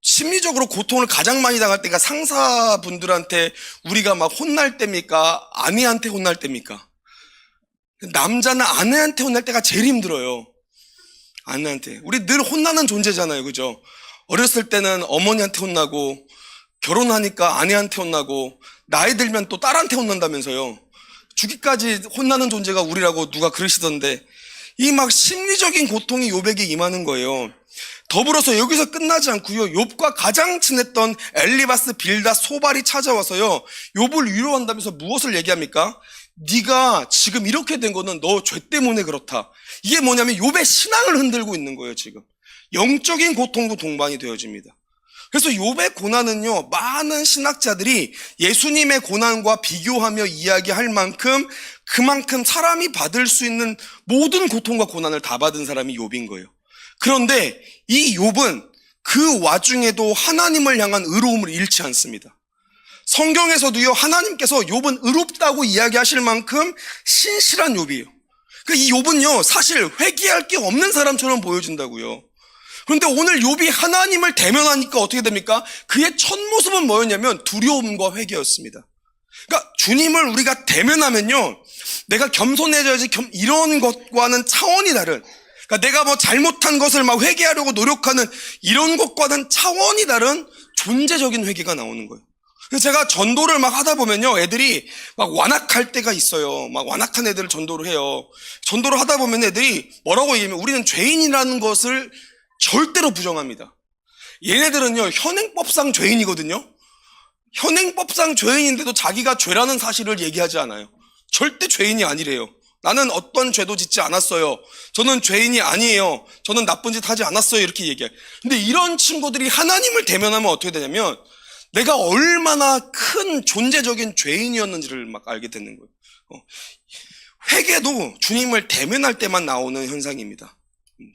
심리적으로 고통을 가장 많이 당할 때가 상사분들한테 우리가 막 혼날 때입니까? 아내한테 혼날 때입니까? 남자는 아내한테 혼날 때가 제일 힘들어요. 아내한테. 우리 늘 혼나는 존재잖아요. 그죠? 어렸을 때는 어머니한테 혼나고, 결혼하니까 아내한테 혼나고, 나이 들면 또 딸한테 혼난다면서요. 죽기까지 혼나는 존재가 우리라고 누가 그러시던데, 이 막 심리적인 고통이 욥에게 임하는 거예요. 더불어서 여기서 끝나지 않고요, 욥과 가장 친했던 엘리바스, 빌닷, 소발이 찾아와서요, 욥을 위로한다면서 무엇을 얘기합니까? 네가 지금 이렇게 된 거는 너 죄 때문에 그렇다. 이게 뭐냐면 욥의 신앙을 흔들고 있는 거예요. 지금 영적인 고통도 동반이 되어집니다. 그래서 욥의 고난은요, 많은 신학자들이 예수님의 고난과 비교하며 이야기할 만큼 그만큼 사람이 받을 수 있는 모든 고통과 고난을 다 받은 사람이 욥인 거예요. 그런데 이 욥은 그 와중에도 하나님을 향한 의로움을 잃지 않습니다. 성경에서도요, 하나님께서 욥은 의롭다고 이야기하실 만큼 신실한 욥이에요. 이 욥은요, 사실 회개할 게 없는 사람처럼 보여진다고요. 그런데 오늘 욥이 하나님을 대면하니까 어떻게 됩니까? 그의 첫 모습은 뭐였냐면 두려움과 회개였습니다. 그러니까 주님을 우리가 대면하면요, 내가 겸손해져야지 이런 것과는 차원이 다른, 그러니까 내가 뭐 잘못한 것을 막 회개하려고 노력하는 이런 것과는 차원이 다른 존재적인 회개가 나오는 거예요. 그래서 제가 전도를 막 하다 보면요, 애들이 막 완악할 때가 있어요. 막 완악한 애들을 전도를 해요. 전도를 하다 보면 애들이 뭐라고 얘기하면 우리는 죄인이라는 것을 절대로 부정합니다. 얘네들은요, 현행법상 죄인이거든요. 현행법상 죄인인데도 자기가 죄라는 사실을 얘기하지 않아요. 절대 죄인이 아니래요. 나는 어떤 죄도 짓지 않았어요. 저는 죄인이 아니에요. 저는 나쁜 짓 하지 않았어요. 이렇게 얘기해. 근데 이런 친구들이 하나님을 대면하면 어떻게 되냐면 내가 얼마나 큰 존재적인 죄인이었는지를 막 알게 되는 거예요. 회개도 주님을 대면할 때만 나오는 현상입니다.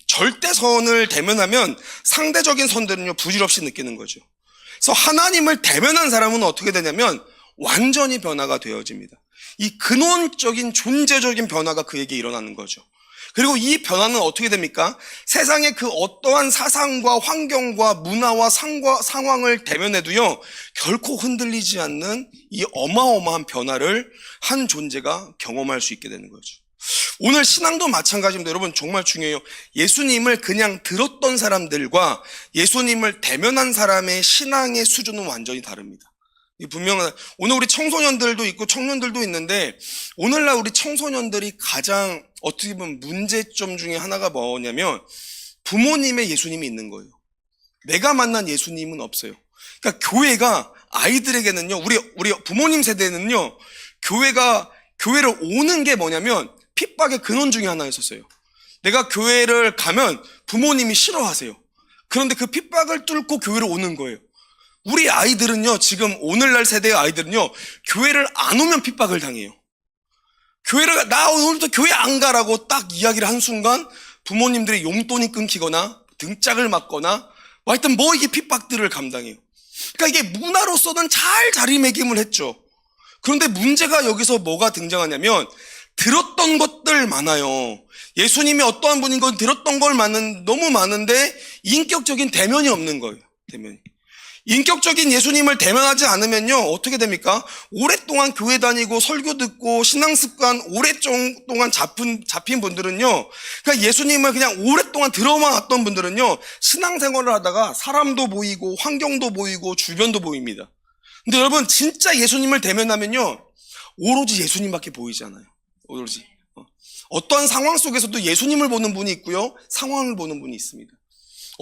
절대선을 대면하면 상대적인 선들은요, 부질없이 느끼는 거죠. 그래서 하나님을 대면한 사람은 어떻게 되냐면 완전히 변화가 되어집니다. 이 근원적인 존재적인 변화가 그에게 일어나는 거죠. 그리고 이 변화는 어떻게 됩니까? 세상의 그 어떠한 사상과 환경과 문화와 상황을 대면해도요, 결코 흔들리지 않는 이 어마어마한 변화를 한 존재가 경험할 수 있게 되는 거죠. 오늘 신앙도 마찬가지입니다. 여러분, 정말 중요해요. 예수님을 그냥 들었던 사람들과 예수님을 대면한 사람의 신앙의 수준은 완전히 다릅니다. 분명한, 오늘 우리 청소년들도 있고 청년들도 있는데, 오늘날 우리 청소년들이 가장 어떻게 보면 문제점 중에 하나가 뭐냐면 부모님의 예수님이 있는 거예요. 내가 만난 예수님은 없어요. 그러니까 교회가 아이들에게는요, 우리 부모님 세대는요, 교회를 오는 게 뭐냐면 핍박의 근원 중에 하나였었어요. 내가 교회를 가면 부모님이 싫어하세요. 그런데 그 핍박을 뚫고 교회를 오는 거예요. 우리 아이들은요, 지금 오늘날 세대의 아이들은요, 교회를 안 오면 핍박을 당해요. 나 오늘부터 교회 안 가라고 딱 이야기를 한 순간 부모님들의 용돈이 끊기거나 등짝을 맞거나 하여튼 이게 핍박들을 감당해요. 그러니까 이게 문화로서는 잘 자리매김을 했죠. 그런데 문제가 여기서 뭐가 등장하냐면 들었던 것들 많아요. 예수님이 어떠한 분인 건 들었던 걸 너무 많은데 인격적인 대면이 없는 거예요. 대면이. 인격적인 예수님을 대면하지 않으면요, 어떻게 됩니까? 오랫동안 교회 다니고 설교 듣고 신앙 습관 오랫동안 잡힌 분들은요, 그러니까 예수님을 그냥 오랫동안 들어만 왔던 분들은요, 신앙생활을 하다가 사람도 보이고 환경도 보이고 주변도 보입니다. 근데 여러분, 진짜 예수님을 대면하면요, 오로지 예수님밖에 보이지 않아요. 오로지. 어떠한 상황 속에서도 예수님을 보는 분이 있고요, 상황을 보는 분이 있습니다.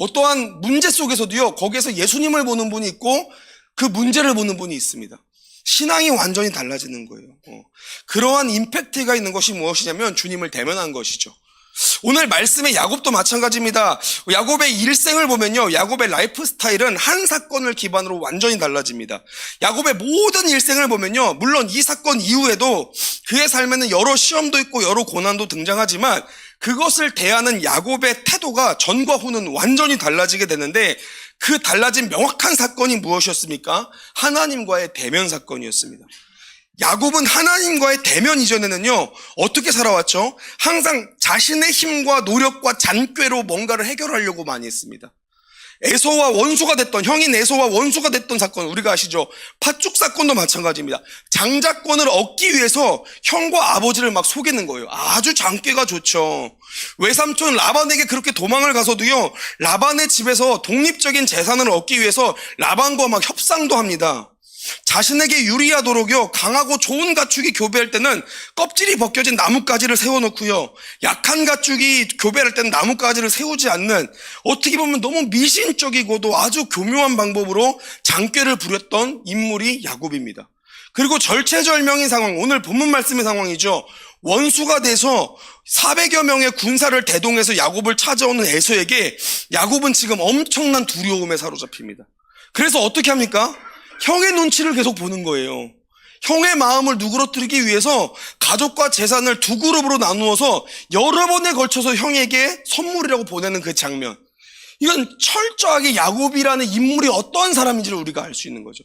어떠한 문제 속에서도요, 거기에서 예수님을 보는 분이 있고 그 문제를 보는 분이 있습니다. 신앙이 완전히 달라지는 거예요. 그러한 임팩트가 있는 것이 무엇이냐면 주님을 대면한 것이죠. 오늘 말씀의 야곱도 마찬가지입니다. 야곱의 일생을 보면요, 야곱의 라이프 스타일은 한 사건을 기반으로 완전히 달라집니다. 야곱의 모든 일생을 보면요, 물론 이 사건 이후에도 그의 삶에는 여러 시험도 있고 여러 고난도 등장하지만 그것을 대하는 야곱의 태도가 전과 후는 완전히 달라지게 되는데, 그 달라진 명확한 사건이 무엇이었습니까? 하나님과의 대면 사건이었습니다. 야곱은 하나님과의 대면 이전에는요, 어떻게 살아왔죠? 항상 자신의 힘과 노력과 잔꾀로 뭔가를 해결하려고 많이 했습니다. 에서와 원수가 됐던, 형인 에서와 원수가 됐던 사건, 우리가 아시죠? 팥죽 사건도 마찬가지입니다. 장자권을 얻기 위해서 형과 아버지를 막 속이는 거예요. 아주 잔꾀가 좋죠. 외삼촌 라반에게 그렇게 도망을 가서도요, 라반의 집에서 독립적인 재산을 얻기 위해서 라반과 막 협상도 합니다. 자신에게 유리하도록요, 강하고 좋은 가축이 교배할 때는 껍질이 벗겨진 나뭇가지를 세워놓고요, 약한 가축이 교배할 때는 나뭇가지를 세우지 않는, 어떻게 보면 너무 미신적이고도 아주 교묘한 방법으로 장꾀를 부렸던 인물이 야곱입니다. 그리고 절체절명인 상황, 오늘 본문 말씀의 상황이죠. 원수가 돼서 400여 명의 군사를 대동해서 야곱을 찾아오는 에서에게 야곱은 지금 엄청난 두려움에 사로잡힙니다. 그래서 어떻게 합니까? 형의 눈치를 계속 보는 거예요. 형의 마음을 누그러뜨리기 위해서 가족과 재산을 두 그룹으로 나누어서 여러 번에 걸쳐서 형에게 선물이라고 보내는 그 장면. 이건 철저하게 야곱이라는 인물이 어떤 사람인지를 우리가 알 수 있는 거죠.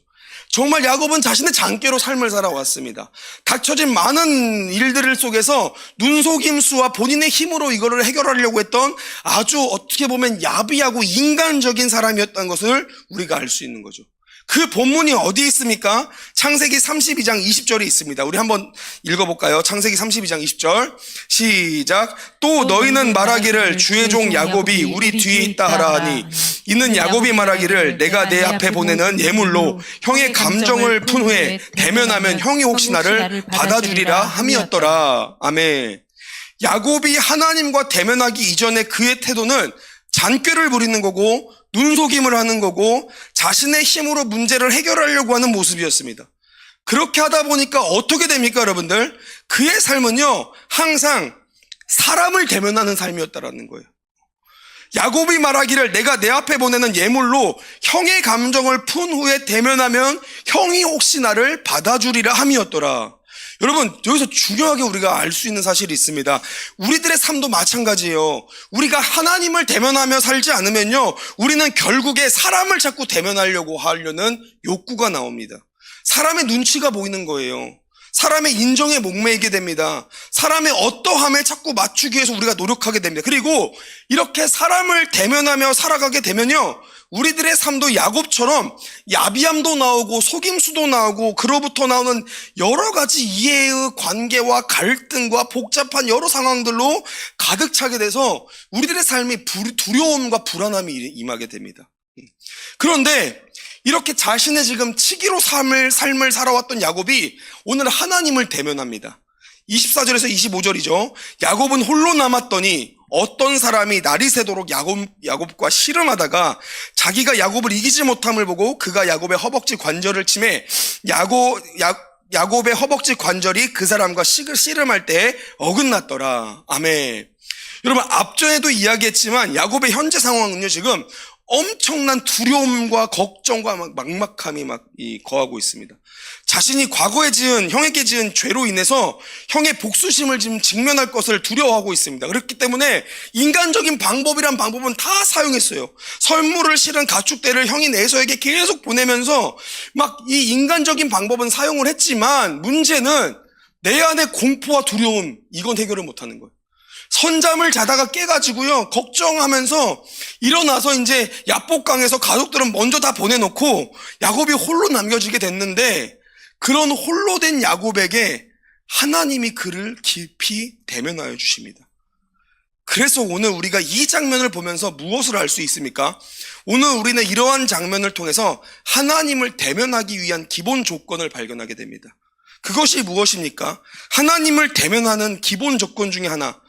정말 야곱은 자신의 장꾀로 삶을 살아왔습니다. 닥쳐진 많은 일들 속에서 눈속임수와 본인의 힘으로 이거를 해결하려고 했던 아주 어떻게 보면 야비하고 인간적인 사람이었다는 것을 우리가 알 수 있는 거죠. 그 본문이 어디에 있습니까? 창세기 32장 20절에 있습니다. 우리 한번 읽어볼까요? 창세기 32장 20절 시작. 또 너희는 말하기를 주의 종 야곱이 우리 뒤에 있다 하라 하니, 이는 야곱이 말하기를 내가 내 앞에 보내는 예물로 형의 감정을 푼 후에 대면하면 형이 혹시 나를 받아주리라 함이었더라. 아멘. 야곱이 하나님과 대면하기 이전에 그의 태도는 잔꾀를 부리는 거고 눈속임을 하는 거고 자신의 힘으로 문제를 해결하려고 하는 모습이었습니다. 그렇게 하다 보니까 어떻게 됩니까, 여러분들? 그의 삶은요, 항상 사람을 대면하는 삶이었다라는 거예요. 야곱이 말하기를 내가 내 앞에 보내는 예물로 형의 감정을 푼 후에 대면하면 형이 혹시 나를 받아주리라 함이었더라. 여러분, 여기서 중요하게 우리가 알 수 있는 사실이 있습니다. 우리들의 삶도 마찬가지예요. 우리가 하나님을 대면하며 살지 않으면요, 우리는 결국에 사람을 자꾸 대면하려고 하려는 욕구가 나옵니다. 사람의 눈치가 보이는 거예요. 사람의 인정에 목매이게 됩니다. 사람의 어떠함에 자꾸 맞추기 위해서 우리가 노력하게 됩니다. 그리고 이렇게 사람을 대면하며 살아가게 되면요, 우리들의 삶도 야곱처럼 야비함도 나오고 속임수도 나오고 그로부터 나오는 여러 가지 이해의 관계와 갈등과 복잡한 여러 상황들로 가득 차게 돼서 우리들의 삶이 두려움과 불안함이 임하게 됩니다. 그런데 이렇게 자신의 지금 치기로 삶을 살아왔던 야곱이 오늘 하나님을 대면합니다. 24절에서 25절이죠. 야곱은 홀로 남았더니 어떤 사람이 날이 새도록 야곱과 씨름하다가 자기가 야곱을 이기지 못함을 보고 그가 야곱의 허벅지 관절을 치매 야곱의 허벅지 관절이 그 사람과 씨름할 때 어긋났더라. 아멘. 여러분, 앞전에도 이야기했지만 야곱의 현재 상황은요, 지금 엄청난 두려움과 걱정과 막막함이 거하고 있습니다. 자신이 과거에 형에게 지은 죄로 인해서 형의 복수심을 지금 직면할 것을 두려워하고 있습니다. 그렇기 때문에 인간적인 방법이란 방법은 다 사용했어요. 선물을 실은 가축대를 형인 에서에게 계속 보내면서 이 인간적인 방법은 사용을 했지만 문제는 내 안의 공포와 두려움, 이건 해결을 못하는 거예요. 선잠을 자다가 깨가지고요, 걱정하면서 일어나서 이제 야복강에서 가족들은 먼저 다 보내놓고 야곱이 홀로 남겨지게 됐는데, 그런 홀로 된 야곱에게 하나님이 그를 깊이 대면하여 주십니다. 그래서 오늘 우리가 이 장면을 보면서 무엇을 알 수 있습니까? 오늘 우리는 이러한 장면을 통해서 하나님을 대면하기 위한 기본 조건을 발견하게 됩니다. 그것이 무엇입니까? 하나님을 대면하는 기본 조건 중에 하나,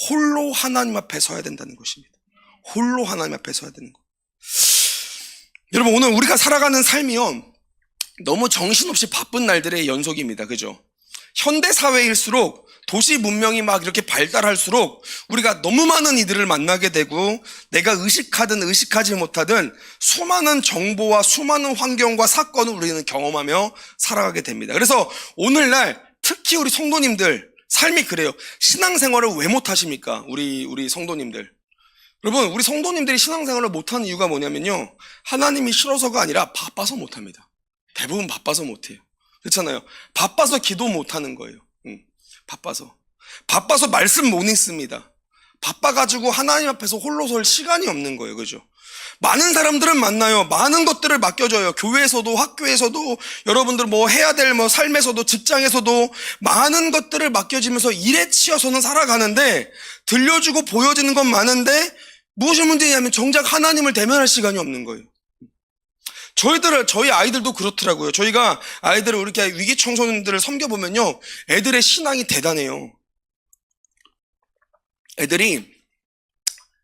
홀로 하나님 앞에 서야 된다는 것입니다. 홀로 하나님 앞에 서야 되는 것. 여러분, 오늘 우리가 살아가는 삶이요, 너무 정신없이 바쁜 날들의 연속입니다. 그죠? 현대사회일수록 도시 문명이 이렇게 발달할수록 우리가 너무 많은 이들을 만나게 되고 내가 의식하든 의식하지 못하든 수많은 정보와 수많은 환경과 사건을 우리는 경험하며 살아가게 됩니다. 그래서 오늘날 특히 우리 성도님들 삶이 그래요. 신앙생활을 왜 못하십니까? 우리 성도님들. 여러분, 우리 성도님들이 신앙생활을 못하는 이유가 뭐냐면요, 하나님이 싫어서가 아니라 바빠서 못합니다. 대부분 바빠서 못해요. 그렇잖아요. 바빠서 기도 못하는 거예요. 바빠서 말씀 못 읽습니다. 바빠가지고 하나님 앞에서 홀로 설 시간이 없는 거예요. 그죠? 많은 사람들은 만나요. 많은 것들을 맡겨줘요. 교회에서도, 학교에서도, 여러분들 해야 될 삶에서도, 직장에서도 많은 것들을 맡겨지면서 일에 치여서는 살아가는데, 들려주고 보여지는 건 많은데 무엇이 문제냐면 정작 하나님을 대면할 시간이 없는 거예요. 저희 아이들도 그렇더라고요. 저희가 아이들을 이렇게 위기 청소년들을 섬겨보면요, 애들의 신앙이 대단해요. 애들이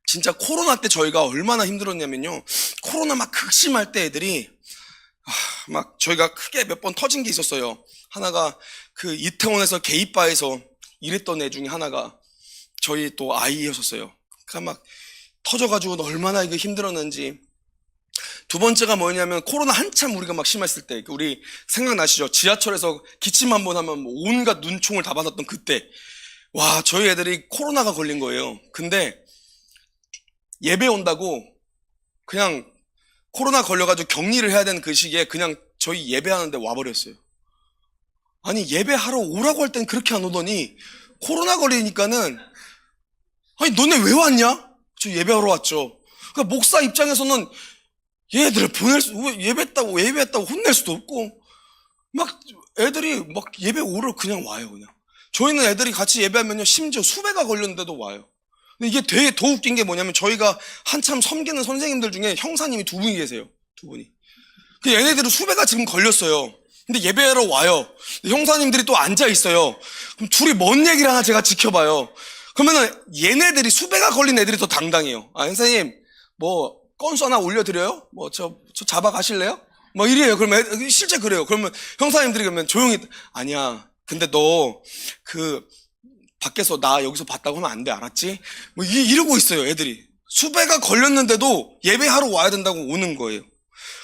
진짜 코로나 때 저희가 얼마나 힘들었냐면요, 코로나 극심할 때 애들이 저희가 크게 몇 번 터진 게 있었어요. 하나가 그 이태원에서 게이바에서 일했던 애 중에 하나가 저희 또 아이였었어요. 그러니까 터져가지고 얼마나 이거 힘들었는지. 두 번째가 뭐냐면 코로나 한참 우리가 심했을 때, 우리 생각나시죠? 지하철에서 기침 한번 하면 온갖 눈총을 다 받았던 그때. 와, 저희 애들이 코로나가 걸린 거예요. 근데 예배 온다고 그냥 코로나 걸려가지고 격리를 해야 되는 그 시기에 그냥 저희 예배하는데 와버렸어요. 아니, 예배하러 오라고 할 땐 그렇게 안 오더니 코로나 걸리니까는, 아니 너네 왜 왔냐? 저 예배하러 왔죠. 그러니까 목사 입장에서는 얘들을 예배했다고 혼낼 수도 없고, 애들이 예배 오러 그냥 와요. 그냥 저희는 애들이 같이 예배하면요, 심지어 수배가 걸렸는데도 와요. 근데 이게 되게 더 웃긴 게 뭐냐면, 저희가 한참 섬기는 선생님들 중에 형사님이 2분이 계세요. 2분이. 얘네들은 수배가 지금 걸렸어요. 근데 예배하러 와요. 형사님들이 또 앉아 있어요. 그럼 둘이 뭔 얘기를 하나 제가 지켜봐요. 그러면은 얘네들이, 수배가 걸린 애들이 더 당당해요. 선생님, 건수 하나 올려드려요? 저 잡아가실래요? 뭐 이래요. 그러면 실제 그래요. 그러면 형사님들이 그러면 조용히 아니야. 근데 너 그 밖에서 나 여기서 봤다고 하면 안 돼. 알았지? 뭐 이러고 있어요. 애들이. 수배가 걸렸는데도 예배하러 와야 된다고 오는 거예요.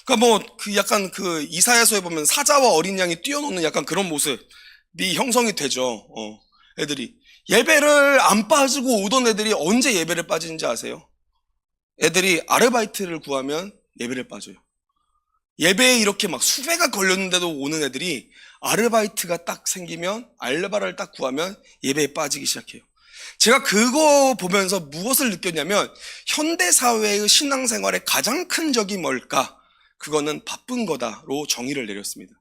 그러니까 뭐 그 약간 그 이사야서에 보면 사자와 어린 양이 뛰어노는 약간 그런 모습이 형성이 되죠. 애들이 예배를 안 빠지고 오던 애들이 언제 예배를 빠지는지 아세요? 애들이 아르바이트를 구하면 예배를 빠져요. 예배에 이렇게 막 수배가 걸렸는데도 오는 애들이 아르바이트가 딱 생기면 알바를 딱 구하면 예배에 빠지기 시작해요. 제가 그거 보면서 무엇을 느꼈냐면 현대사회의 신앙생활의 가장 큰 적이 뭘까? 그거는 바쁜 거다로 정의를 내렸습니다.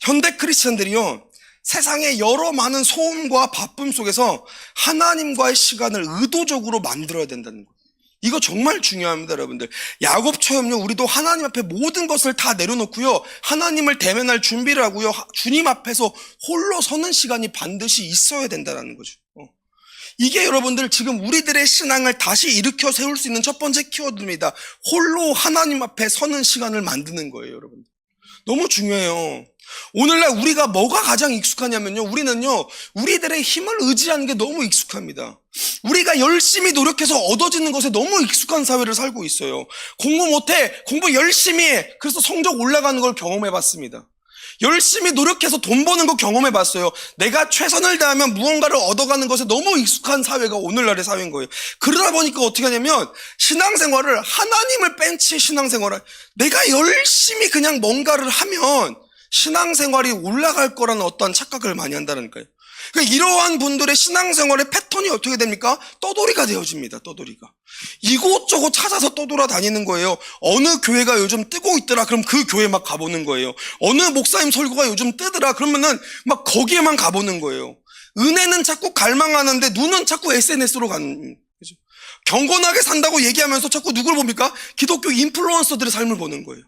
현대 크리스천들이요, 세상의 여러 많은 소음과 바쁨 속에서 하나님과의 시간을 의도적으로 만들어야 된다는 거예요. 이거 정말 중요합니다, 여러분들. 야곱처럼요, 우리도 하나님 앞에 모든 것을 다 내려놓고요, 하나님을 대면할 준비를 하고요, 주님 앞에서 홀로 서는 시간이 반드시 있어야 된다는 거죠. 이게 여러분들 지금 우리들의 신앙을 다시 일으켜 세울 수 있는 첫 번째 키워드입니다. 홀로 하나님 앞에 서는 시간을 만드는 거예요, 여러분. 너무 중요해요. 오늘날 우리가 뭐가 가장 익숙하냐면요, 우리는요, 우리들의 힘을 의지하는 게 너무 익숙합니다. 우리가 열심히 노력해서 얻어지는 것에 너무 익숙한 사회를 살고 있어요. 공부 못해, 공부 열심히 해. 그래서 성적 올라가는 걸 경험해 봤습니다. 열심히 노력해서 돈 버는 거 경험해 봤어요. 내가 최선을 다하면 무언가를 얻어가는 것에 너무 익숙한 사회가 오늘날의 사회인 거예요. 그러다 보니까 어떻게 하냐면 신앙생활을, 하나님을 뺀 채 신앙생활을, 내가 열심히 그냥 뭔가를 하면 신앙생활이 올라갈 거라는 어떤 착각을 많이 한다는 거예요. 그러니까 이러한 분들의 신앙생활의 패턴이 어떻게 됩니까? 떠돌이가 되어집니다. 떠돌이가. 이곳저곳 찾아서 떠돌아다니는 거예요. 어느 교회가 요즘 뜨고 있더라, 그럼 그 교회 막 가보는 거예요. 어느 목사님 설교가 요즘 뜨더라, 그러면은 막 거기에만 가보는 거예요. 은혜는 자꾸 갈망하는데 눈은 자꾸 SNS로 가는 거죠. 경건하게 산다고 얘기하면서 자꾸 누굴 봅니까? 기독교 인플루언서들의 삶을 보는 거예요.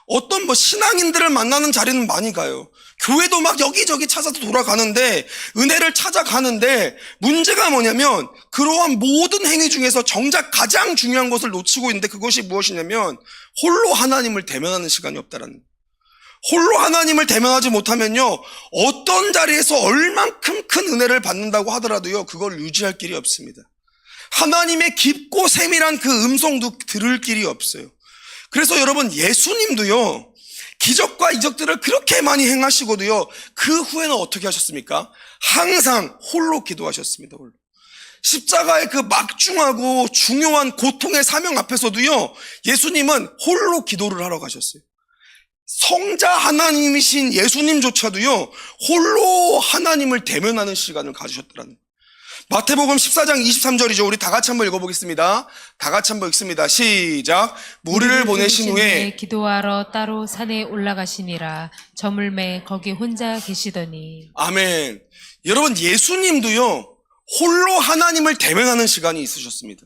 어떤 뭐 신앙인들을 만나는 자리는 많이 가요. 교회도 막 여기저기 찾아서 돌아가는데, 은혜를 찾아가는데, 문제가 뭐냐면 그러한 모든 행위 중에서 정작 가장 중요한 것을 놓치고 있는데, 그것이 무엇이냐면 홀로 하나님을 대면하는 시간이 없다라는 거예요. 홀로 하나님을 대면하지 못하면요, 어떤 자리에서 얼만큼 큰 은혜를 받는다고 하더라도요, 그걸 유지할 길이 없습니다. 하나님의 깊고 세밀한 그 음성도 들을 길이 없어요. 그래서 여러분, 예수님도요, 기적과 이적들을 그렇게 많이 행하시고도요, 그 후에는 어떻게 하셨습니까? 항상 홀로 기도하셨습니다. 홀로. 십자가의 그 막중하고 중요한 고통의 사명 앞에서도요, 예수님은 홀로 기도를 하러 가셨어요. 성자 하나님이신 예수님조차도요, 홀로 하나님을 대면하는 시간을 가지셨더라는 거예요. 마태복음 14장 23절이죠. 우리 다 같이 한번 읽어보겠습니다. 다 같이 한번 읽습니다. 시작. 무리를 보내신 후에 기도하러 따로 산에 올라가시니라. 저물매 거기 혼자 계시더니. 아멘. 여러분, 예수님도요, 홀로 하나님을 대면하는 시간이 있으셨습니다.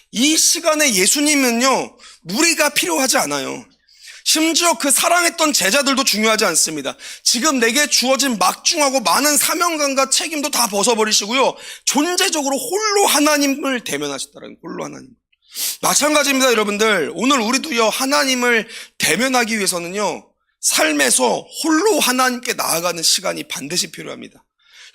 이 시간에 예수님은요, 무리가 필요하지 않아요. 심지어 그 사랑했던 제자들도 중요하지 않습니다. 지금 내게 주어진 막중하고 많은 사명감과 책임도 다 벗어버리시고요, 존재적으로 홀로 하나님을 대면하셨다는, 홀로 하나님. 마찬가지입니다, 여러분들. 오늘 우리도요, 하나님을 대면하기 위해서는요, 삶에서 홀로 하나님께 나아가는 시간이 반드시 필요합니다.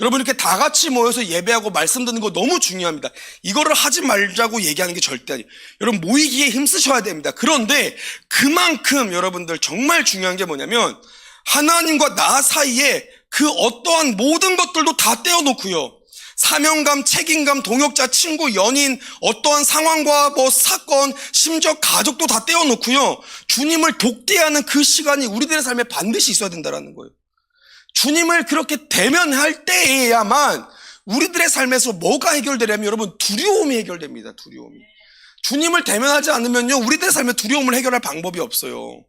여러분, 이렇게 다 같이 모여서 예배하고 말씀 듣는 거 너무 중요합니다. 이거를 하지 말자고 얘기하는 게 절대 아니에요. 여러분, 모이기에 힘쓰셔야 됩니다. 그런데 그만큼 여러분들 정말 중요한 게 뭐냐면, 하나님과 나 사이에 그 어떠한 모든 것들도 다 떼어놓고요, 사명감, 책임감, 동역자, 친구, 연인, 어떠한 상황과 뭐 사건, 심지어 가족도 다 떼어놓고요, 주님을 독대하는 그 시간이 우리들의 삶에 반드시 있어야 된다는 거예요. 주님을 그렇게 대면할 때에야만 우리들의 삶에서 뭐가 해결되냐면, 여러분, 두려움이 해결됩니다. 두려움이. 주님을 대면하지 않으면요, 우리들의 삶에 두려움을 해결할 방법이 없어요.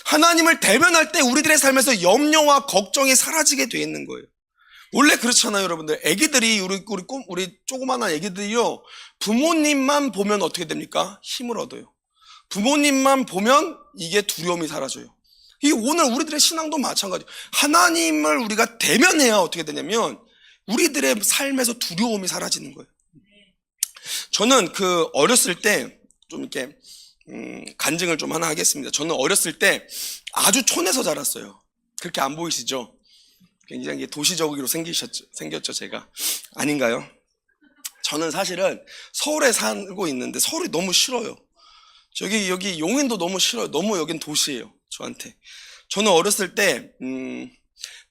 하나님을 대면할 때 우리들의 삶에서 염려와 걱정이 사라지게 돼 있는 거예요. 원래 그렇잖아요, 여러분들. 애기들이, 우리 조그마한 애기들이요, 부모님만 보면 어떻게 됩니까? 힘을 얻어요. 부모님만 보면 이게 두려움이 사라져요. 이 오늘 우리들의 신앙도 마찬가지. 하나님을 우리가 대면해야 어떻게 되냐면 우리들의 삶에서 두려움이 사라지는 거예요. 저는 그 어렸을 때 좀 이렇게 간증을 좀 하나 하겠습니다. 저는 어렸을 때 아주 촌에서 자랐어요. 그렇게 안 보이시죠? 굉장히 도시적으로 생겼죠, 제가. 아닌가요? 저는 사실은 서울에 살고 있는데 서울이 너무 싫어요. 여기 용인도 너무 싫어요. 너무 여긴 도시예요, 저한테. 저는 어렸을 때,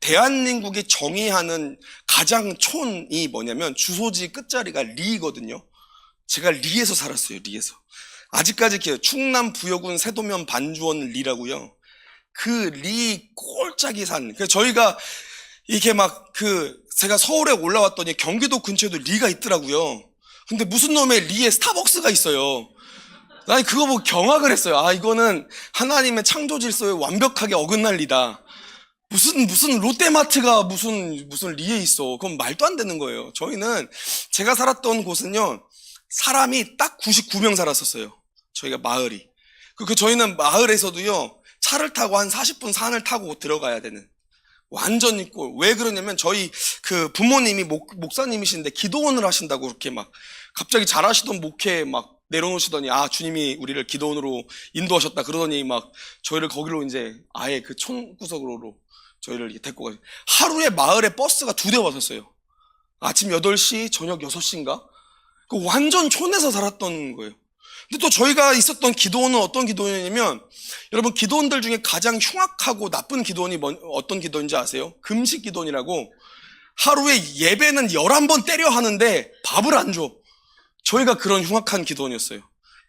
대한민국이 정의하는 가장 촌이 뭐냐면 주소지 끝자리가 리거든요. 제가 리에서 살았어요, 리에서. 아직까지 기억해요. 충남 부여군 세도면 반주원 리라고요. 그 리 꼴짝이 산. 그래서 저희가 이렇게 제가 서울에 올라왔더니 경기도 근처에도 리가 있더라고요. 근데 무슨 놈의 리에 스타벅스가 있어요. 난 그거 보고 경악을 했어요. 아, 이거는 하나님의 창조 질서에 완벽하게 어긋날 리다. 무슨 롯데마트가 무슨 리에 있어. 그건 말도 안 되는 거예요. 제가 살았던 곳은요, 사람이 딱 99명 살았었어요. 저희가 마을이. 저희는 마을에서도요, 차를 타고 한 40분 산을 타고 들어가야 되는. 완전 있고. 왜 그러냐면 저희 부모님이 목사님이신데 기도원을 하신다고 그렇게 갑자기 잘하시던 목회 내려놓으시더니 주님이 우리를 기도원으로 인도하셨다 그러더니 저희를 거기로 이제 아예 그 촌구석으로 저희를 데리고 가요. 하루에 마을에 버스가 2대 왔었어요. 아침 8시, 저녁 6시인가? 완전 촌에서 살았던 거예요. 근데 또 저희가 있었던 기도원은 어떤 기도원이냐면, 여러분 기도원들 중에 가장 흉악하고 나쁜 기도원이 어떤 기도원인지 아세요? 금식 기도원이라고. 하루에 예배는 11번 때려 하는데 밥을 안 줘. 저희가 그런 흉악한 기도원이었어요.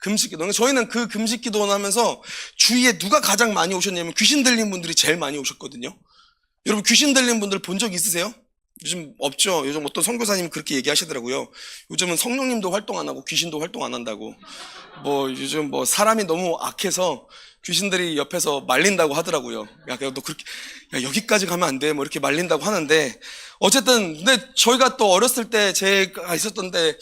금식 기도원. 저희는 그 금식 기도원 하면서 주위에 누가 가장 많이 오셨냐면 귀신 들린 분들이 제일 많이 오셨거든요. 여러분 귀신 들린 분들 본 적 있으세요? 요즘 없죠. 요즘 어떤 선교사님이 그렇게 얘기하시더라고요. 요즘은 성령님도 활동 안 하고 귀신도 활동 안 한다고. 요즘 사람이 너무 악해서 귀신들이 옆에서 말린다고 하더라고요. 야, 너 그렇게, 야, 여기까지 가면 안 돼. 이렇게 말린다고 하는데. 어쨌든, 근데 저희가 또 어렸을 때 제가 있었던데,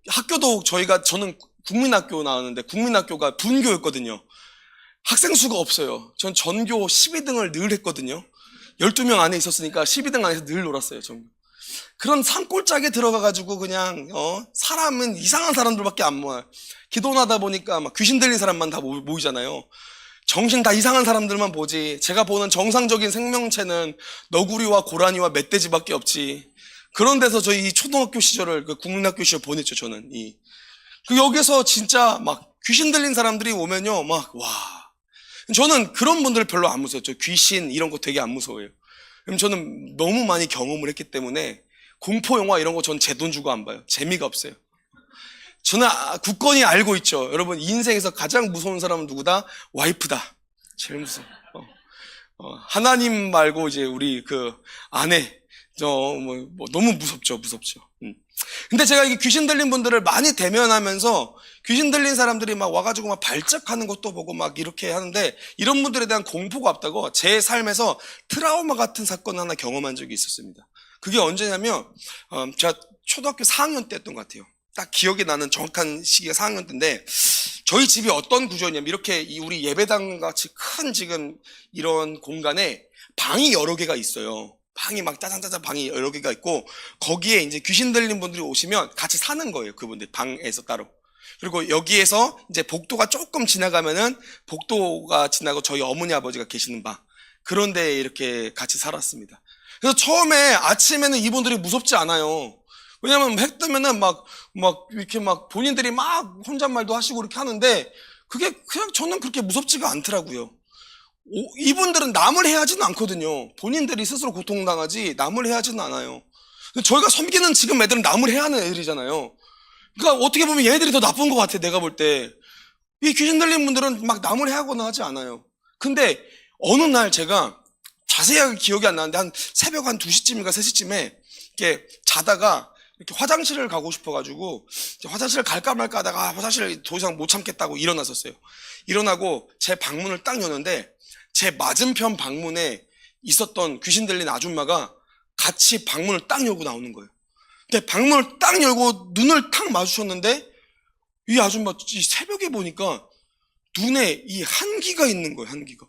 학교도 저는 국민학교 나왔는데, 국민학교가 분교였거든요. 학생 수가 없어요. 전 전교 12등을 늘 했거든요. 12명 안에 있었으니까 12등 안에서 늘 놀았어요, 전. 그런 산골짜기에 들어가가지고 그냥, 사람은 이상한 사람들밖에 안 모여요. 기도하다 보니까 귀신 들린 사람만 다 모이잖아요. 정신 다 이상한 사람들만 보지. 제가 보는 정상적인 생명체는 너구리와 고라니와 멧돼지밖에 없지. 그런 데서 저희 이 초등학교 시절을, 국민학교 시절 보냈죠, 저는. 여기서 진짜 귀신 들린 사람들이 오면요, 와. 저는 그런 분들 별로 안 무서워요. 저 귀신 이런 거 되게 안 무서워요. 그럼 저는 너무 많이 경험을 했기 때문에 공포 영화 이런 거 전 제 돈 주고 안 봐요. 재미가 없어요. 저는 굳건히 알고 있죠. 여러분 인생에서 가장 무서운 사람은 누구다? 와이프다. 제일 무서워. 하나님 말고 이제 우리 아내 너무 무섭죠. 근데 제가 이게 귀신 들린 분들을 많이 대면하면서 귀신 들린 사람들이 와가지고 발작하는 것도 보고 이렇게 하는데 이런 분들에 대한 공포가 없다고 제 삶에서 트라우마 같은 사건 하나 경험한 적이 있었습니다. 그게 언제냐면 제가 초등학교 4학년 때였던 것 같아요. 딱 기억이 나는 정확한 시기가 4학년 때인데 저희 집이 어떤 구조냐면 이렇게 우리 예배당 같이 큰 지금 이런 공간에 방이 여러 개가 있어요. 방이 짜장짜장 방이 여러 개가 있고 거기에 이제 귀신 들린 분들이 오시면 같이 사는 거예요. 그분들 방에서 따로. 그리고 여기에서 이제 복도가 조금 지나가면은 복도가 지나고 저희 어머니 아버지가 계시는 방 그런 데 이렇게 같이 살았습니다. 그래서 처음에 아침에는 이분들이 무섭지 않아요. 왜냐면 해 뜨면은 이렇게 본인들이 혼잣말도 하시고 이렇게 하는데 그게 그냥 저는 그렇게 무섭지가 않더라고요. 이분들은 남을 해하지는 않거든요. 본인들이 스스로 고통당하지 남을 해하지는 않아요. 저희가 섬기는 지금 애들은 남을 해하는 애들이잖아요. 그러니까 어떻게 보면 얘네들이 더 나쁜 것 같아, 내가 볼 때. 이 귀신 들린 분들은 남을 해하거나 하지 않아요. 근데 어느 날 제가 자세하게 기억이 안 나는데 새벽 한 2시쯤인가 3시쯤에 이렇게 자다가 이렇게 화장실을 가고 싶어가지고 화장실을 갈까 말까 하다가 화장실을 더 이상 못 참겠다고 일어났었어요. 일어나고 제 방문을 딱 여는데 제 맞은편 방문에 있었던 귀신 들린 아줌마가 같이 방문을 딱 열고 나오는 거예요. 근데 방문을 딱 열고 눈을 탁 마주쳤는데 이 아줌마 새벽에 보니까 눈에 이 한기가 있는 거예요. 한기가.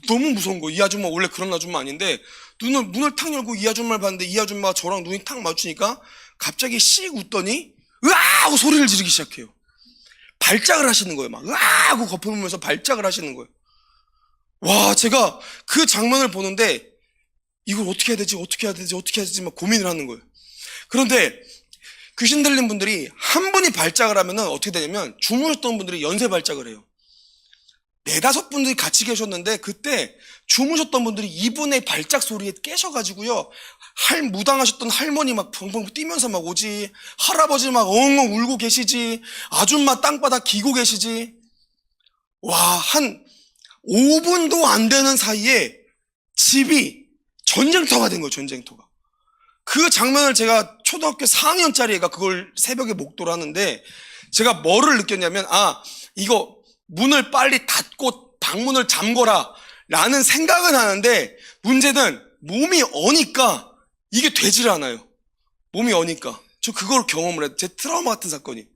너무 무서운 거예요. 이 아줌마 원래 그런 아줌마 아닌데 문을 탁 열고 이 아줌마를 봤는데 이 아줌마가 저랑 눈이 탁 마주치니까 갑자기 씩 웃더니 으아! 하고 소리를 지르기 시작해요. 발작을 하시는 거예요. 막 으아 하고 거품으면서 발작을 하시는 거예요. 와, 제가 그 장면을 보는데 이걸 어떻게 해야 되지 막 고민을 하는 거예요. 그런데 귀신 들린 분들이 한 분이 발작을 하면은 어떻게 되냐면 주무셨던 분들이 연쇄 발작을 해요. 4-5 분들이 같이 계셨는데 그때 주무셨던 분들이 이분의 발작 소리에 깨셔가지고요, 무당하셨던 할머니 막 펑펑 뛰면서 막 오지, 할아버지 막 엉엉 울고 계시지, 아줌마 땅바닥 기고 계시지. 와, 한 5분도 안 되는 사이에 집이 전쟁터가 된 거예요. 전쟁터가. 그 장면을 제가 초등학교 4학년짜리 애가 그걸 새벽에 목도를 하는데 제가 뭐를 느꼈냐면, 이거 문을 빨리 닫고 방문을 잠궈라 라는 생각은 하는데, 문제는 몸이 어니까 이게 되질 않아요. 몸이 어니까. 저 그걸 경험을 했어요. 제 트라우마 같은 사건이.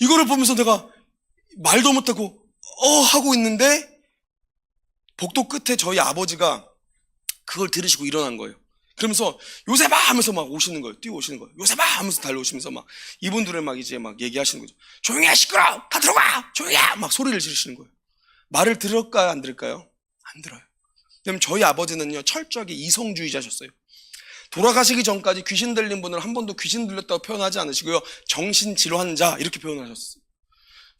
이거를 보면서 내가 말도 못하고 하고 있는데 복도 끝에 저희 아버지가 그걸 들으시고 일어난 거예요. 그러면서 요셉아 하면서 막 오시는 거예요. 뛰어오시는 거예요. 요셉아 하면서 달려오시면서 막 이분들을 막 이제 막 얘기하시는 거죠. 조용히 해, 시끄러워, 다 들어가, 조용히 해, 막 소리를 지르시는 거예요. 말을 들을까요, 안 들을까요? 안 들어요. 왜냐면 저희 아버지는요, 철저하게 이성주의자셨어요. 돌아가시기 전까지 귀신 들린 분을 한 번도 귀신 들렸다고 표현하지 않으시고요, 정신질환자 이렇게 표현을 하셨어요.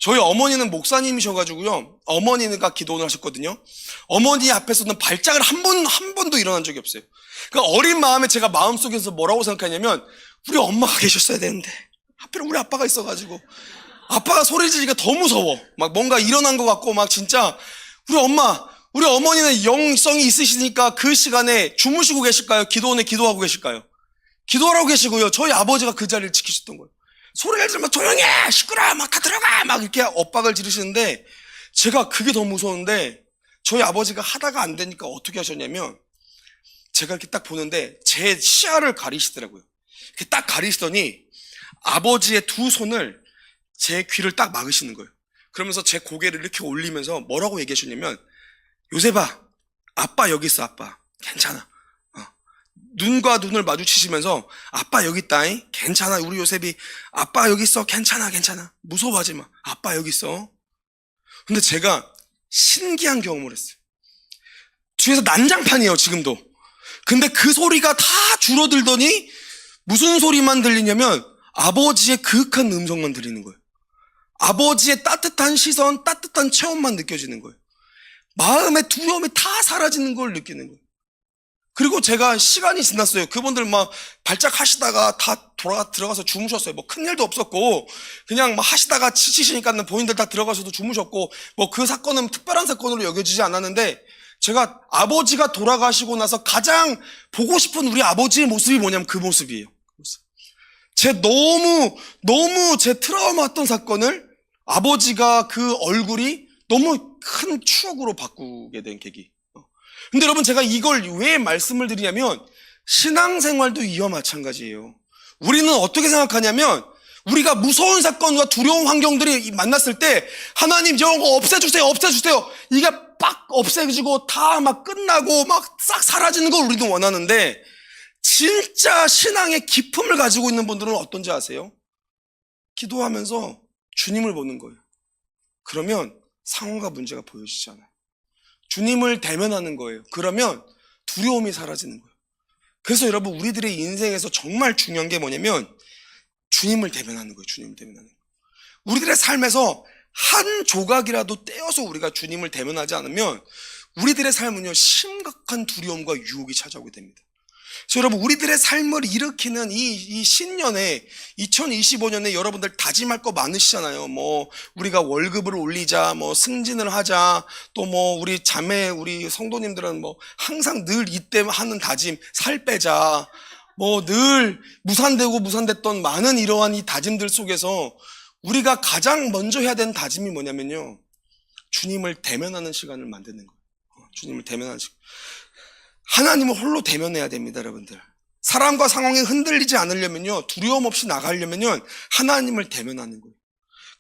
저희 어머니는 목사님이셔가지고요, 어머니가 기도를 하셨거든요. 어머니 앞에서는 발작을 한 번도 일어난 적이 없어요. 그러니까 어린 마음에 제가 마음속에서 뭐라고 생각하냐면, 우리 엄마가 계셨어야 되는데 하필 우리 아빠가 있어가지고, 아빠가 소리 지르기가 더 무서워. 막 뭔가 일어난 것 같고, 막 진짜 우리 어머니는 영성이 있으시니까 그 시간에 주무시고 계실까요? 기도원에 기도하고 계실까요? 기도하라고 계시고요, 저희 아버지가 그 자리를 지키셨던 거예요. 소리를 지르면 조용히 해, 시끄러워, 막 다 들어가, 막 이렇게 엇박을 지르시는데, 제가 그게 더 무서운데, 저희 아버지가 하다가 안 되니까 어떻게 하셨냐면, 제가 이렇게 딱 보는데 제 시야를 가리시더라고요. 이렇게 딱 가리시더니 아버지의 2 손을 제 귀를 딱 막으시는 거예요. 그러면서 제 고개를 이렇게 올리면서 뭐라고 얘기하셨냐면, 요셉아, 아빠 여기 있어, 아빠. 괜찮아. 눈과 눈을 마주치시면서, 아빠 여기 있다잉. 괜찮아, 우리 요셉이. 아빠 여기 있어. 괜찮아. 무서워하지 마. 아빠 여기 있어. 근데 제가 신기한 경험을 했어요. 뒤에서 난장판이에요, 지금도. 근데 그 소리가 다 줄어들더니 무슨 소리만 들리냐면 아버지의 그윽한 음성만 들리는 거예요. 아버지의 따뜻한 시선, 따뜻한 체온만 느껴지는 거예요. 마음의 두려움이 다 사라지는 걸 느끼는 거예요. 그리고 제가 시간이 지났어요. 그분들 막 발작하시다가 다 들어가서 주무셨어요. 뭐 큰일도 없었고, 그냥 막 하시다가 지치시니까 본인들 다 들어가서도 주무셨고, 뭐 그 사건은 특별한 사건으로 여겨지지 않았는데, 제가 아버지가 돌아가시고 나서 가장 보고 싶은 우리 아버지의 모습이 뭐냐면 그 모습이에요. 제 너무 제 트라우마였던 사건을 아버지가 그 얼굴이 너무 큰 추억으로 바꾸게 된 계기. 근데 여러분, 제가 이걸 왜 말씀을 드리냐면, 신앙생활도 이와 마찬가지예요. 우리는 어떻게 생각하냐면, 우리가 무서운 사건과 두려운 환경들이 만났을 때 하나님 이거 없애주세요. 이게 빡 없애지고 다 막 끝나고 막 싹 사라지는 걸 우리도 원하는데, 진짜 신앙의 기품을 가지고 있는 분들은 어떤지 아세요? 기도하면서 주님을 보는 거예요. 그러면 상황과 문제가 보여지지 않아요. 주님을 대면하는 거예요. 그러면 두려움이 사라지는 거예요. 그래서 여러분, 우리들의 인생에서 정말 중요한 게 뭐냐면 주님을 대면하는 거예요. 주님을 대면하는 거예요. 우리들의 삶에서 한 조각이라도 떼어서 우리가 주님을 대면하지 않으면 우리들의 삶은요, 심각한 두려움과 유혹이 찾아오게 됩니다. 그래서 여러분, 우리들의 삶을 일으키는 이 신년에 2025년에 여러분들 다짐할 거 많으시잖아요. 뭐 우리가 월급을 올리자, 뭐 승진을 하자, 또 뭐 우리 성도님들은 뭐 항상 늘 이때 하는 다짐, 살 빼자, 뭐 늘 무산됐던 많은 이러한 이 다짐들 속에서 우리가 가장 먼저 해야 되는 다짐이 뭐냐면요, 주님을 대면하는 시간을 만드는 거예요. 주님을 대면하는 시간. 하나님을 홀로 대면해야 됩니다, 여러분들. 사람과 상황에 흔들리지 않으려면요, 두려움 없이 나가려면요, 하나님을 대면하는 거예요.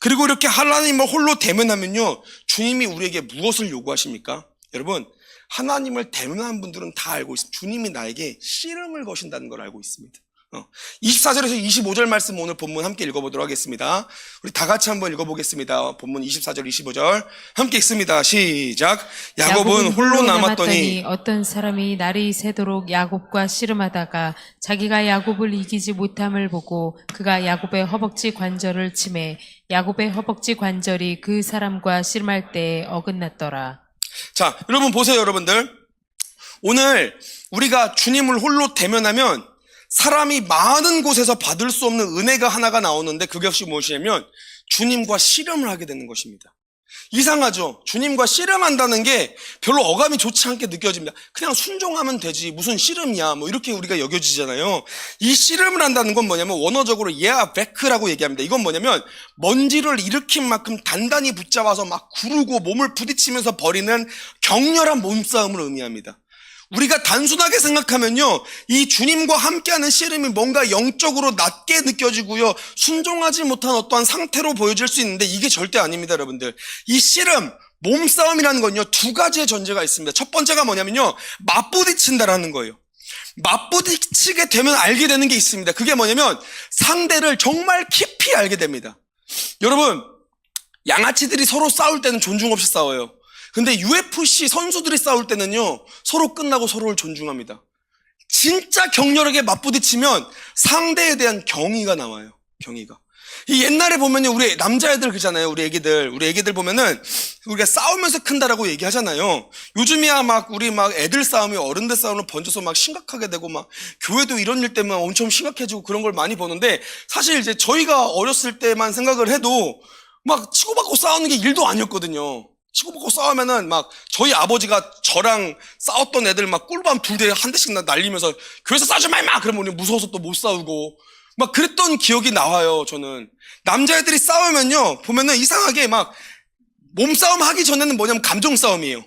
그리고 이렇게 하나님을 홀로 대면하면요, 주님이 우리에게 무엇을 요구하십니까? 여러분, 하나님을 대면한 분들은 다 알고 있습니다. 주님이 나에게 씨름을 거신다는 걸 알고 있습니다. 24절에서 25절 말씀 오늘 본문 함께 읽어보도록 하겠습니다. 우리 다 같이 한번 읽어보겠습니다. 본문 24절, 25절 함께 읽습니다. 시작. 야곱은 홀로 남았더니 어떤 사람이 날이 새도록 야곱과 씨름하다가 자기가 야곱을 이기지 못함을 보고 그가 야곱의 허벅지 관절을 치매 야곱의 허벅지 관절이 그 사람과 씨름할 때에 어긋났더라. 자, 여러분 보세요, 여러분들. 오늘 우리가 주님을 홀로 대면하면 사람이 많은 곳에서 받을 수 없는 은혜가 하나가 나오는데 그것이 무엇이냐면 주님과 씨름을 하게 되는 것입니다. 이상하죠? 주님과 씨름한다는 게 별로 어감이 좋지 않게 느껴집니다. 그냥 순종하면 되지 무슨 씨름이야 뭐 이렇게 우리가 여겨지잖아요. 이 씨름을 한다는 건 뭐냐면 원어적으로 예아베크라고 얘기합니다. 이건 뭐냐면 먼지를 일으킨 만큼 단단히 붙잡아서 막 구르고 몸을 부딪히면서 벌이는 격렬한 몸싸움을 의미합니다. 우리가 단순하게 생각하면요, 이 주님과 함께하는 씨름이 뭔가 영적으로 낮게 느껴지고요, 순종하지 못한 어떠한 상태로 보여질 수 있는데 이게 절대 아닙니다, 여러분들. 이 씨름, 몸싸움이라는 건요, 두 가지의 전제가 있습니다. 첫 번째가 뭐냐면요, 맞부딪힌다라는 거예요. 맞부딪히게 되면 알게 되는 게 있습니다. 그게 뭐냐면 상대를 정말 깊이 알게 됩니다. 여러분, 양아치들이 서로 싸울 때는 존중 없이 싸워요. 근데 UFC 선수들이 싸울 때는요, 서로 끝나고 서로를 존중합니다. 진짜 격렬하게 맞부딪히면 상대에 대한 경의가 나와요. 경의가. 이 옛날에 보면요, 우리 남자애들 그잖아요. 우리 애기들 보면은 우리가 싸우면서 큰다라고 얘기하잖아요. 요즘이야 우리 애들 싸움이 어른들 싸움으로 번져서 심각하게 되고 교회도 이런 일 때문에 엄청 심각해지고 그런 걸 많이 보는데 사실 이제 저희가 어렸을 때만 생각을 해도 치고받고 싸우는 게 일도 아니었거든요. 치고받고 싸우면은 저희 아버지가 저랑 싸웠던 애들 꿀밤 2대 한 대씩 날리면서 교회에서 싸우지 마 임마! 그러면 우리 무서워서 또 못 싸우고 그랬던 기억이 나와요. 저는 남자애들이 싸우면요 보면은 이상하게 몸싸움 하기 전에는 뭐냐면 감정 싸움이에요.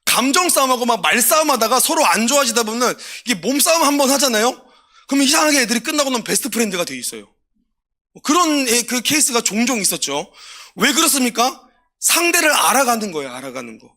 감정 싸움하고 말싸움 하다가 서로 안 좋아지다 보면 이게 몸싸움 한번 하잖아요. 그러면 이상하게 애들이 끝나고 나면 베스트 프렌드가 돼 있어요. 그런 그 케이스가 종종 있었죠. 왜 그렇습니까? 상대를 알아가는 거예요. 알아가는 거.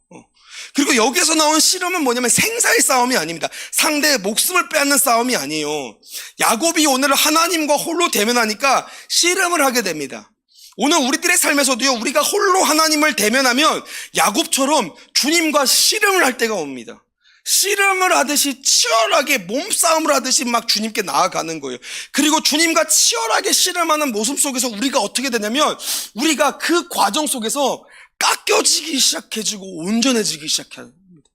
그리고 여기서 나온 씨름은 뭐냐면 생사의 싸움이 아닙니다. 상대의 목숨을 빼앗는 싸움이 아니에요. 야곱이 오늘 하나님과 홀로 대면하니까 씨름을 하게 됩니다. 오늘 우리들의 삶에서도요, 우리가 홀로 하나님을 대면하면 야곱처럼 주님과 씨름을 할 때가 옵니다. 씨름을 하듯이 치열하게 몸싸움을 하듯이 주님께 나아가는 거예요. 그리고 주님과 치열하게 씨름하는 모습 속에서 우리가 어떻게 되냐면 우리가 그 과정 속에서 깎여지기 시작해지고 온전해지기 시작합니다.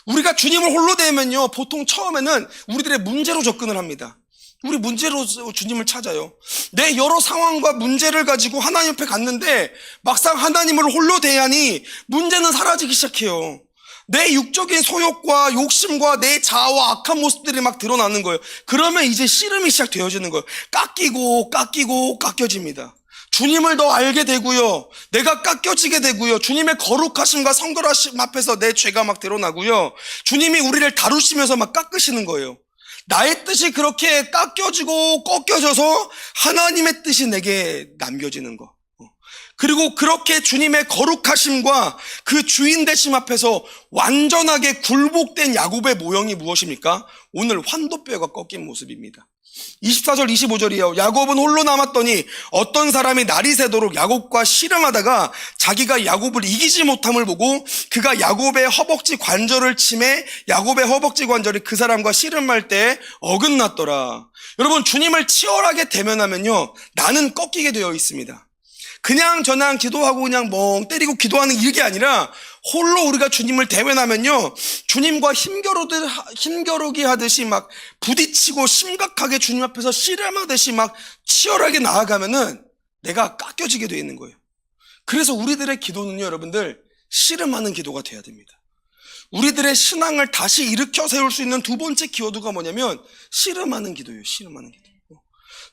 우리가 주님을 홀로 대면요, 보통 처음에는 우리들의 문제로 접근을 합니다. 우리 문제로 주님을 찾아요. 내 여러 상황과 문제를 가지고 하나님 앞에 갔는데 막상 하나님을 홀로 대하니 문제는 사라지기 시작해요. 내 육적인 소욕과 욕심과 내 자아와 악한 모습들이 드러나는 거예요. 그러면 이제 씨름이 시작되어지는 거예요. 깎이고 깎여집니다. 주님을 더 알게 되고요, 내가 깎여지게 되고요, 주님의 거룩하심과 성결하심 앞에서 내 죄가 드러나고요, 주님이 우리를 다루시면서 깎으시는 거예요. 나의 뜻이 그렇게 깎여지고 꺾여져서 하나님의 뜻이 내게 남겨지는 거. 그리고 그렇게 주님의 거룩하심과 그 주인 되심 앞에서 완전하게 굴복된 야곱의 모형이 무엇입니까? 오늘 환도뼈가 꺾인 모습입니다. 24절 25절이에요. 야곱은 홀로 남았더니 어떤 사람이 날이 새도록 야곱과 씨름하다가 자기가 야곱을 이기지 못함을 보고 그가 야곱의 허벅지 관절을 치매 야곱의 허벅지 관절이 그 사람과 씨름할 때 어긋났더라. 여러분, 주님을 치열하게 대면하면요, 나는 꺾이게 되어 있습니다. 그냥 저냥 기도하고 그냥 멍 때리고 기도하는 이게 아니라 홀로 우리가 주님을 대면하면요, 주님과 힘겨루기 하듯이 부딪히고 심각하게 주님 앞에서 씨름하듯이 치열하게 나아가면은 내가 깎여지게 되어 있는 거예요. 그래서 우리들의 기도는요, 여러분들, 씨름하는 기도가 돼야 됩니다. 우리들의 신앙을 다시 일으켜 세울 수 있는 두 번째 키워드가 뭐냐면 씨름하는 기도예요. 씨름하는 기도.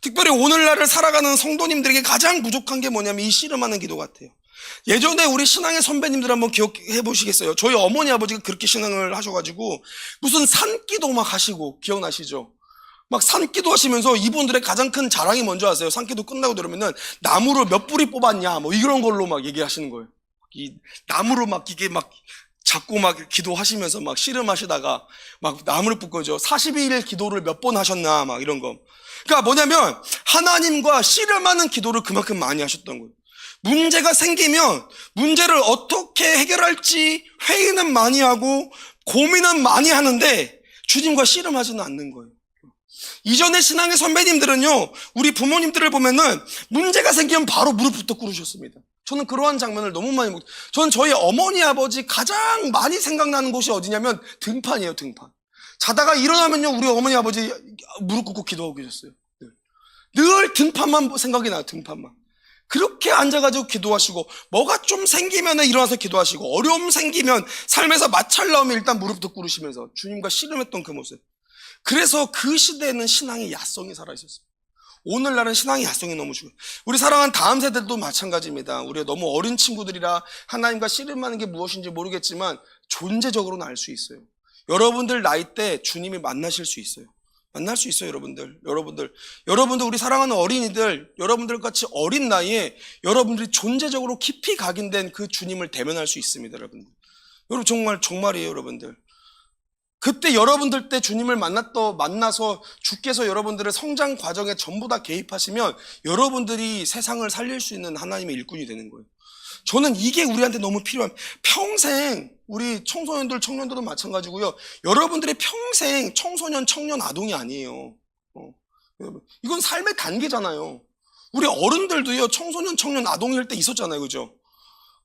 특별히 오늘날을 살아가는 성도님들에게 가장 부족한 게 뭐냐면 이 씨름하는 기도 같아요. 예전에 우리 신앙의 선배님들 한번 기억해 보시겠어요? 저희 어머니 아버지가 그렇게 신앙을 하셔가지고 무슨 산기도 하시고, 기억나시죠? 산기도 하시면서 이분들의 가장 큰 자랑이 뭔지 아세요? 산기도 끝나고 들으면은 나무를 몇 뿌리 뽑았냐 이런 걸로 얘기하시는 거예요. 이 나무로 이게 자꾸 막 기도하시면서 막 씨름하시다가 막 나무를 붓고죠. 42일 기도를 몇 번 하셨나 막 이런 거. 그러니까 뭐냐면 하나님과 씨름하는 기도를 그만큼 많이 하셨던 거예요. 문제가 생기면 문제를 어떻게 해결할지 회의는 많이 하고 고민은 많이 하는데 주님과 씨름하지는 않는 거예요. 이전의 신앙의 선배님들은요, 우리 부모님들을 보면은 문제가 생기면 바로 무릎부터 꿇으셨습니다. 저는 그러한 장면을 너무 많이 저는 저희 어머니 아버지 가장 많이 생각나는 곳이 어디냐면 등판이에요. 등판. 자다가 일어나면요 우리 어머니 아버지 무릎 꿇고 기도하고 계셨어요. 늘 등판만 생각이 나요. 등판만. 그렇게 앉아가지고 기도하시고 뭐가 좀 생기면 일어나서 기도하시고 어려움 생기면 삶에서 마찰 나오면 일단 무릎도 꿇으시면서 주님과 씨름했던 그 모습. 그래서 그 시대에는 신앙의 야성이 살아있었어요. 오늘날은 신앙의 야성이 너무 중요해요. 우리 사랑하는 다음 세대도 마찬가지입니다. 우리가 너무 어린 친구들이라 하나님과 씨름하는 게 무엇인지 모르겠지만 존재적으로는 알 수 있어요. 여러분들 나이 때 주님이 만나실 수 있어요. 만날 수 있어요, 여러분들 우리 사랑하는 어린이들, 여러분들 같이 어린 나이에 여러분들이 존재적으로 깊이 각인된 그 주님을 대면할 수 있습니다, 여러분들. 여러분 정말이에요, 여러분들. 그때 여러분들 때 주님을 만나서 주께서 여러분들의 성장 과정에 전부 다 개입하시면 여러분들이 세상을 살릴 수 있는 하나님의 일꾼이 되는 거예요. 저는 이게 우리한테 너무 필요한, 평생 우리 청소년들, 청년들도 마찬가지고요. 여러분들이 평생 청소년, 청년, 아동이 아니에요. 이건 삶의 단계잖아요. 우리 어른들도요, 청소년, 청년, 아동일 때 있었잖아요. 그죠?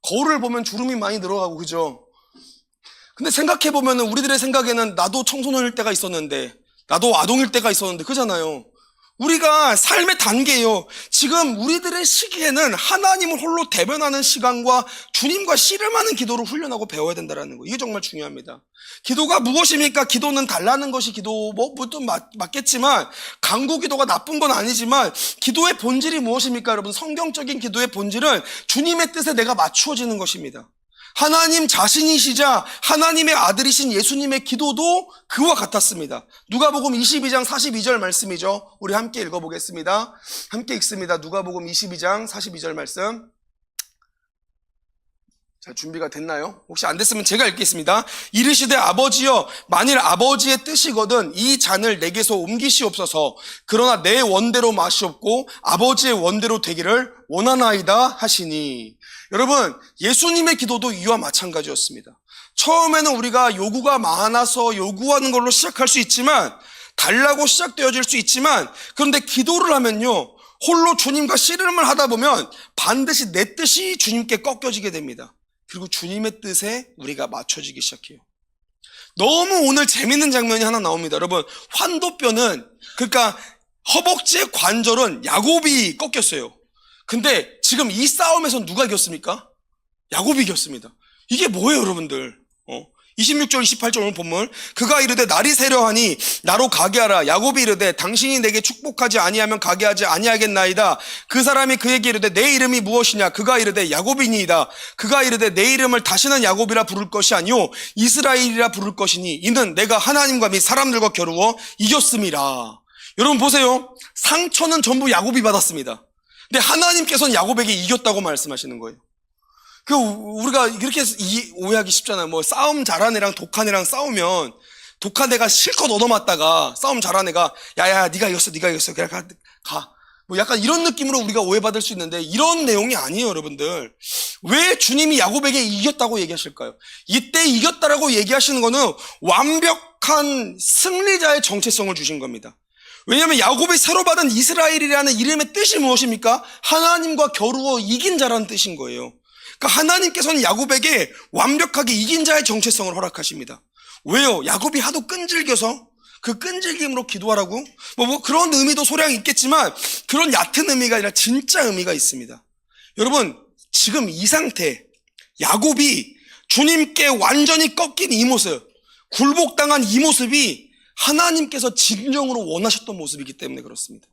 거울을 보면 주름이 많이 늘어가고, 그죠? 근데 생각해보면 우리들의 생각에는 나도 청소년일 때가 있었는데, 나도 아동일 때가 있었는데, 그잖아요. 우리가 삶의 단계예요. 지금 우리들의 시기에는 하나님을 홀로 대변하는 시간과 주님과 씨름하는 기도를 훈련하고 배워야 된다는 거. 이게 정말 중요합니다. 기도가 무엇입니까? 기도는 달라는 것이 기도, 또 맞겠지만, 간구 기도가 나쁜 건 아니지만, 기도의 본질이 무엇입니까? 여러분, 성경적인 기도의 본질은 주님의 뜻에 내가 맞추어지는 것입니다. 하나님 자신이시자 하나님의 아들이신 예수님의 기도도 그와 같았습니다. 누가복음 22장 42절 말씀이죠. 우리 함께 읽어보겠습니다. 함께 읽습니다. 누가복음 22장 42절 말씀. 자, 준비가 됐나요? 혹시 안 됐으면 제가 읽겠습니다. 이르시되 아버지여, 만일 아버지의 뜻이거든 이 잔을 내게서 옮기시옵소서. 그러나 내 원대로 마시옵고 아버지의 원대로 되기를 원하나이다 하시니. 여러분, 예수님의 기도도 이와 마찬가지였습니다. 처음에는 우리가 요구가 많아서 요구하는 걸로 시작할 수 있지만, 달라고 시작되어질 수 있지만, 그런데 기도를 하면요, 홀로 주님과 씨름을 하다 보면 반드시 내 뜻이 주님께 꺾여지게 됩니다. 그리고 주님의 뜻에 우리가 맞춰지기 시작해요. 너무 오늘 재밌는 장면이 하나 나옵니다. 여러분, 환도뼈는, 그러니까 허벅지의 관절은 야곱이 꺾였어요. 근데 지금 이 싸움에서 누가 이겼습니까? 야곱이 이겼습니다. 이게 뭐예요, 여러분들? 26절 28절 오늘 본문. 그가 이르되 날이 새려하니 나로 가게 하라. 야곱이 이르되 당신이 내게 축복하지 아니하면 가게 하지 아니하겠나이다. 그 사람이 그에게 이르되 내 이름이 무엇이냐? 그가 이르되 야곱이니이다. 그가 이르되 내 이름을 다시는 야곱이라 부를 것이 아니요 이스라엘이라 부를 것이니 이는 내가 하나님과 및 사람들과 겨루어 이겼음이라. 여러분 보세요. 상처는 전부 야곱이 받았습니다. 근데 하나님께서는 야곱에게 이겼다고 말씀하시는 거예요. 우리가 이렇게 오해하기 쉽잖아요. 뭐 싸움 잘한 애랑 독한 애랑 싸우면 독한 애가 실컷 얻어맞다가 싸움 잘한 애가 야야 네가 이겼어 그냥 가. 뭐 약간 이런 느낌으로 우리가 오해받을 수 있는데 이런 내용이 아니에요, 여러분들. 왜 주님이 야곱에게 이겼다고 얘기하실까요? 이때 이겼다라고 얘기하시는 거는 완벽한 승리자의 정체성을 주신 겁니다. 왜냐하면 야곱이 새로 받은 이스라엘이라는 이름의 뜻이 무엇입니까? 하나님과 겨루어 이긴 자라는 뜻인 거예요. 그러니까 하나님께서는 야곱에게 완벽하게 이긴 자의 정체성을 허락하십니다. 왜요? 야곱이 하도 끈질겨서 그 끈질김으로 기도하라고? 뭐 그런 의미도 소량 있겠지만 그런 얕은 의미가 아니라 진짜 의미가 있습니다. 여러분, 지금 이 상태, 야곱이 주님께 완전히 꺾인 이 모습, 굴복당한 이 모습이 하나님께서 진정으로 원하셨던 모습이기 때문에 그렇습니다.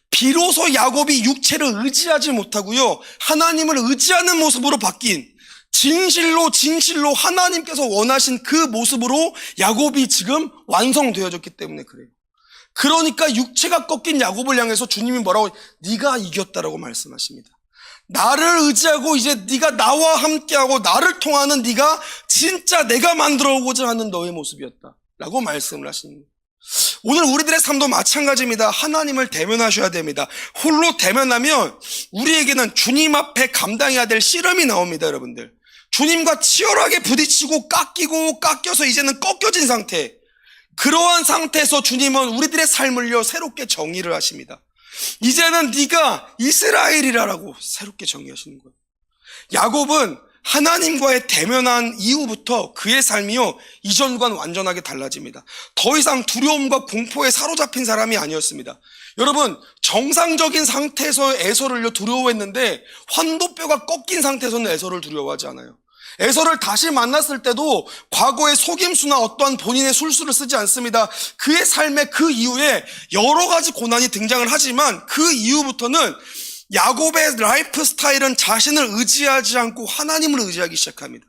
비로소 야곱이 육체를 의지하지 못하고요, 하나님을 의지하는 모습으로 바뀐 진실로 하나님께서 원하신 그 모습으로 야곱이 지금 완성되어졌기 때문에 그래요. 그러니까 육체가 꺾인 야곱을 향해서 주님이 뭐라고? 네가 이겼다라고 말씀하십니다. 나를 의지하고 이제 네가 나와 함께하고 나를 통하는 네가 진짜 내가 만들어 오고자 하는 너의 모습이었다 라고 말씀을 하시는 거예요. 오늘 우리들의 삶도 마찬가지입니다. 하나님을 대면하셔야 됩니다. 홀로 대면하면 우리에게는 주님 앞에 감당해야 될 씨름이 나옵니다. 여러분들, 주님과 치열하게 부딪히고 깎여서 이제는 꺾여진 상태, 그러한 상태에서 주님은 우리들의 삶을요 새롭게 정의를 하십니다. 이제는 네가 이스라엘이라고 새롭게 정의하시는 거예요. 야곱은 하나님과의 대면한 이후부터 그의 삶이요 이전과는 완전하게 달라집니다. 더 이상 두려움과 공포에 사로잡힌 사람이 아니었습니다. 여러분, 정상적인 상태에서 에서를요 두려워했는데 환도뼈가 꺾인 상태에서는 에서를 두려워하지 않아요. 에서를 다시 만났을 때도 과거의 속임수나 어떠한 본인의 술수를 쓰지 않습니다. 그의 삶의 그 이후에 여러 가지 고난이 등장을 하지만 그 이후부터는 야곱의 라이프 스타일은 자신을 의지하지 않고 하나님을 의지하기 시작합니다.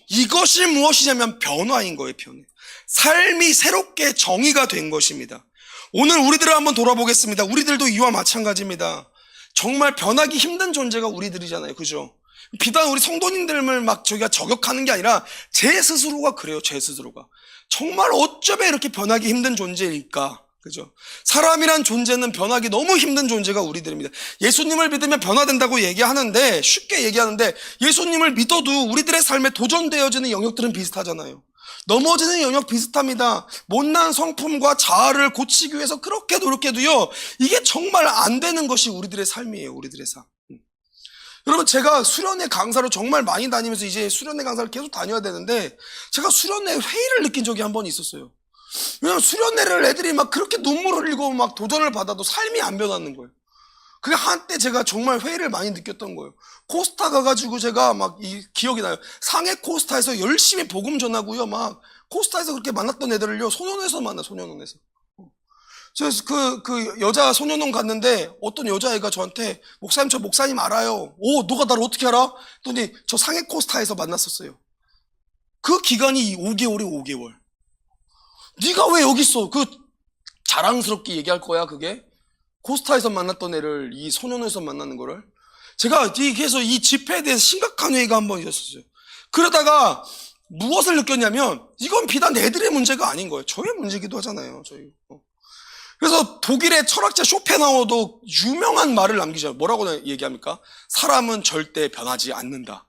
이것이 무엇이냐면 변화인 거예요. 변화. 삶이 새롭게 정의가 된 것입니다. 오늘 우리들을 한번 돌아보겠습니다. 우리들도 이와 마찬가지입니다. 정말 변하기 힘든 존재가 우리들이잖아요. 그죠? 비단 우리 성도님들을 막 저희가 저격하는 게 아니라 제 스스로가 그래요. 제 스스로가 정말 어쩌면 이렇게 변하기 힘든 존재일까? 그죠? 사람이란 존재는 변하기 너무 힘든 존재가 우리들입니다. 예수님을 믿으면 변화된다고 얘기하는데, 쉽게 얘기하는데, 예수님을 믿어도 우리들의 삶에 도전되어지는 영역들은 비슷하잖아요. 넘어지는 영역 비슷합니다. 못난 성품과 자아를 고치기 위해서 그렇게 노력해도요, 이게 정말 안 되는 것이 우리들의 삶이에요. 우리들의 삶. 여러분, 제가 수련회 강사로 정말 많이 다니면서 이제 수련회 강사를 계속 다녀야 되는데, 제가 수련회 회의를 느낀 적이 한 번 있었어요. 왜냐면 수련회를 애들이 막 그렇게 눈물을 흘리고 막 도전을 받아도 삶이 안 변하는 거예요. 그게 한때 제가 정말 회의를 많이 느꼈던 거예요. 코스타 가가지고 제가 막 기억이 나요. 상해 코스타에서 열심히 복음 전하고요. 막 코스타에서 그렇게 만났던 애들을요, 소년원에서 만나, 소년원에서. 그래서 그 여자 소년원 갔는데 어떤 여자애가 저한테, 목사님, 저 목사님 알아요. 오, 너가 나를 어떻게 알아? 그랬더니 저 상해 코스타에서 만났었어요. 그 기간이 5개월이에요, 5개월. 네가 왜 여기 있어? 그 자랑스럽게 얘기할 거야, 그게? 코스타에서 만났던 애를 이 소년원에서 만나는 거를. 제가 그래서 이 집회에 대해서 심각한 회의가 한 번 있었어요. 그러다가 무엇을 느꼈냐면, 이건 비단 애들의 문제가 아닌 거예요. 저의 문제기도 하잖아요, 저희. 그래서 독일의 철학자 쇼펜하우어도 유명한 말을 남기죠. 뭐라고 얘기합니까? 사람은 절대 변하지 않는다.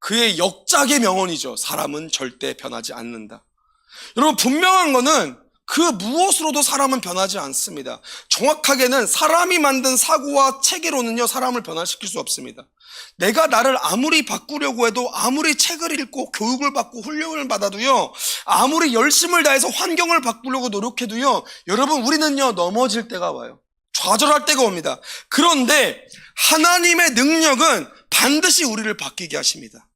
그의 역작의 명언이죠. 사람은 절대 변하지 않는다. 여러분, 분명한 거는 그 무엇으로도 사람은 변하지 않습니다. 정확하게는 사람이 만든 사고와 체계로는요, 사람을 변화시킬 수 없습니다. 내가 나를 아무리 바꾸려고 해도, 아무리 책을 읽고 교육을 받고 훈련을 받아도요, 아무리 열심을 다해서 환경을 바꾸려고 노력해도요, 여러분, 우리는요 넘어질 때가 와요. 좌절할 때가 옵니다. 그런데 하나님의 능력은 반드시 우리를 바뀌게 하십니다.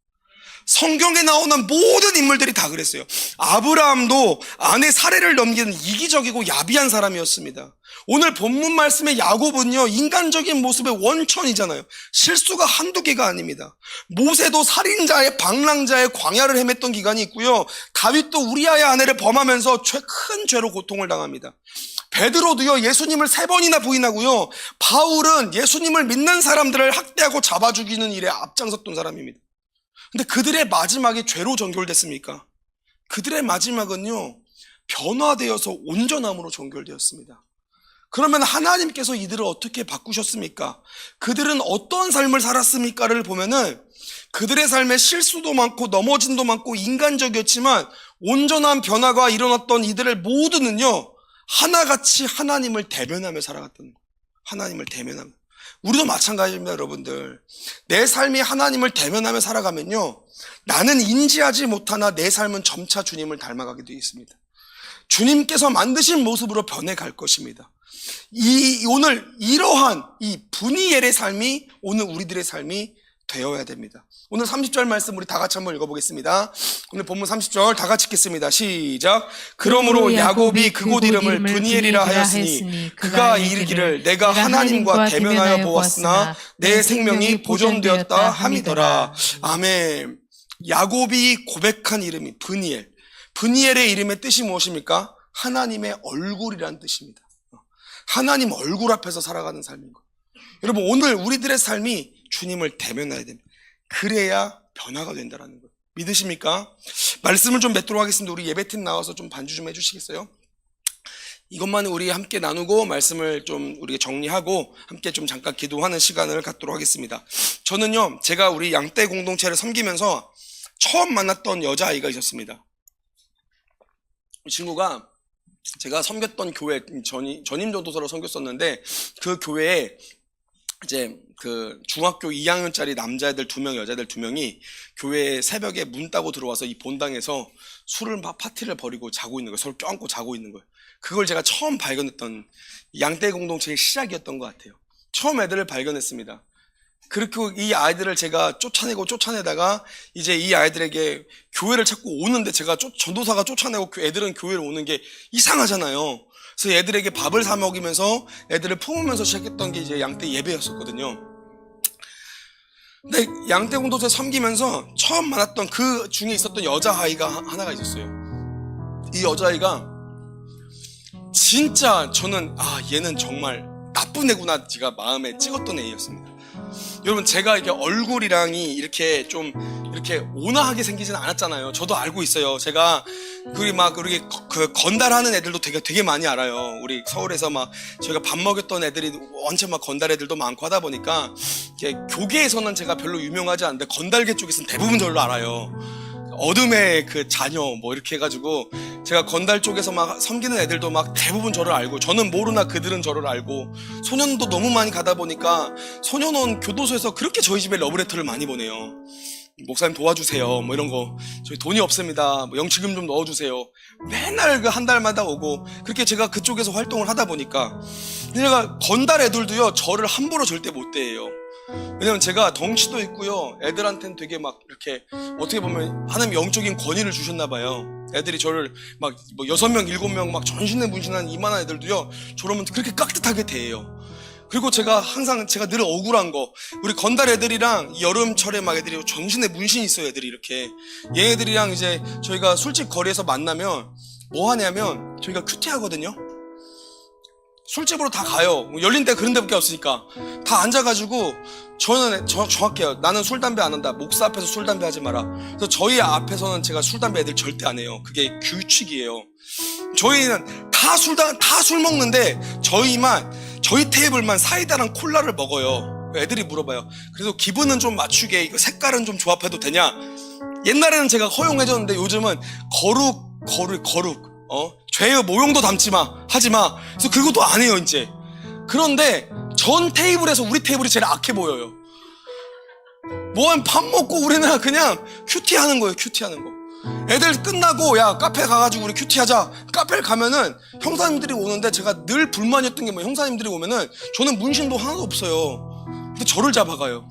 성경에 나오는 모든 인물들이 다 그랬어요. 아브라함도 아내 사례를 넘기는 이기적이고 야비한 사람이었습니다. 오늘 본문 말씀의 야곱은요, 인간적인 모습의 원천이잖아요. 실수가 한두 개가 아닙니다. 모세도 살인자의 방랑자의 광야를 헤맸던 기간이 있고요, 다윗도 우리아의 아내를 범하면서 큰 죄로 고통을 당합니다. 베드로도요, 예수님을 3번이나 부인하고요, 바울은 예수님을 믿는 사람들을 학대하고 잡아 죽이는 일에 앞장섰던 사람입니다. 근데 그들의 마지막이 죄로 정결됐습니까? 그들의 마지막은요, 변화되어서 온전함으로 정결되었습니다. 그러면 하나님께서 이들을 어떻게 바꾸셨습니까? 그들은 어떤 삶을 살았습니까를 보면은, 그들의 삶에 실수도 많고 넘어짐도 많고 인간적이었지만 온전한 변화가 일어났던 이들의 모두는요, 하나같이 하나님을 대면하며 살아갔던 거예요. 하나님을 대면하며. 우리도 마찬가지입니다, 여러분들. 내 삶이 하나님을 대면하며 살아가면요, 나는 인지하지 못하나 내 삶은 점차 주님을 닮아가게 되어 있습니다. 주님께서 만드신 모습으로 변해갈 것입니다. 오늘 이러한 이 분이엘의 삶이 오늘 우리들의 삶이 되어야 됩니다. 오늘 30절 말씀 우리 다 같이 한번 읽어보겠습니다. 오늘 본문 30절 다 같이 읽겠습니다. 시작. 그러므로 야곱이 그곳 이름을 분이엘이라 하였으니 그가 이르기를 내가 하나님과 대면하여 보았으나 내 생명이 보존되었다 함이더라. 아멘. 야곱이 고백한 이름이 분이엘. 분이엘의 이름의 뜻이 무엇입니까? 하나님의 얼굴이라는 뜻입니다. 하나님 얼굴 앞에서 살아가는 삶인 것. 여러분, 오늘 우리들의 삶이 주님을 대면해야 됩니다. 그래야 변화가 된다라는 거예요. 믿으십니까? 말씀을 좀 맺도록 하겠습니다. 우리 예배팀 나와서 좀 반주 좀 해주시겠어요? 이것만 우리 함께 나누고 말씀을 좀 우리가 정리하고 함께 좀 잠깐 기도하는 시간을 갖도록 하겠습니다. 저는요, 제가 우리 양떼 공동체를 섬기면서 처음 만났던 여자아이가 있었습니다. 이 친구가 제가 섬겼던 교회, 전임 전도사로 섬겼었는데 그 교회에 이제 그 중학교 2학년짜리 남자애들 2명, 여자애들 2명이 교회 새벽에 문 따고 들어와서 이 본당에서 술을 막 파티를 벌이고 자고 있는 거예요. 서로 껴안고 자고 있는 거예요. 그걸 제가 처음 발견했던 양떼 공동체의 시작이었던 것 같아요. 처음 애들을 발견했습니다. 그렇게 이 아이들을 제가 쫓아내다가 이제 이 아이들에게 교회를 찾고 오는데 제가 전도사가 쫓아내고 애들은 교회를 오는 게 이상하잖아요. 그래서 애들에게 밥을 사 먹이면서 애들을 품으면서 시작했던 게 이제 양떼 예배였었거든요. 근데 양떼 공동체 섬기면서 처음 만났던 그 중에 있었던 여자아이가 하나가 있었어요. 이 여자아이가 진짜 저는 얘는 정말 나쁜 애구나 제가 마음에 찍었던 애였습니다. 여러분, 제가 이렇게 얼굴이랑이 이렇게 좀 이렇게 온화하게 생기지는 않았잖아요. 저도 알고 있어요. 제가 그렇게 건달하는 애들도 되게 많이 알아요. 우리 서울에서 막 저희가 밥 먹였던 애들이 원체 막 건달 애들도 많고 하다 보니까 교계에서는 제가 별로 유명하지 않은데 건달계 쪽에서는 대부분 저를 알아요. 어둠의 그 자녀 뭐 이렇게 해가지고 제가 건달 쪽에서 막 섬기는 애들도 막 대부분 저를 알고, 저는 모르나 그들은 저를 알고, 소년도 너무 많이 가다 보니까 소년원 교도소에서 그렇게 저희 집에 러브레터를 많이 보내요. 목사님 도와주세요 뭐 이런 거, 저희 돈이 없습니다, 뭐 영치금 좀 넣어주세요, 맨날 그 한 달마다 오고. 그렇게 제가 그쪽에서 활동을 하다 보니까 제가 건달 애들도요 저를 함부로 절대 못 대해요. 왜냐면 제가 덩치도 있고요, 애들한테는 되게 막 이렇게 어떻게 보면 하나님 영적인 권위를 주셨나봐요. 애들이 저를 막 뭐 6명 7명 막 전신에 문신한 이만한 애들도요 저러면 그렇게 깍듯하게 대해요. 그리고 제가 늘 억울한 거, 우리 건달 애들이랑 여름철에 막 애들이 전신에 문신이 있어요. 애들이 이렇게 얘네들이랑 이제 저희가 술집 거리에서 만나면 뭐 하냐면 저희가 큐티 하거든요. 술집으로 다 가요. 열린 데 그런 데밖에 없으니까 다 앉아가지고, 저는 정확해요. 나는 술 담배 안 한다. 목사 앞에서 술 담배 하지 마라. 그래서 저희 앞에서는 제가 술 담배 애들 절대 안 해요. 그게 규칙이에요. 저희는 다 술 먹는데 저희 테이블만 사이다랑 콜라를 먹어요. 애들이 물어봐요. 그래서 기분은 좀 맞추게 이거 색깔은 좀 조합해도 되냐. 옛날에는 제가 허용해줬는데 요즘은 거룩 죄의 모형도 하지 마. 그래서 그것도 안 해요 이제. 그런데 전 테이블에서 우리 테이블이 제일 악해 보여요. 밥 먹고 우리는 그냥 큐티하는 거예요. 큐티하는 거. 애들 끝나고 야 카페 가가지고 우리 큐티하자. 카페를 가면은 형사님들이 오는데 제가 늘 불만이었던 게 형사님들이 오면은 저는 문신도 하나도 없어요. 근데 저를 잡아가요.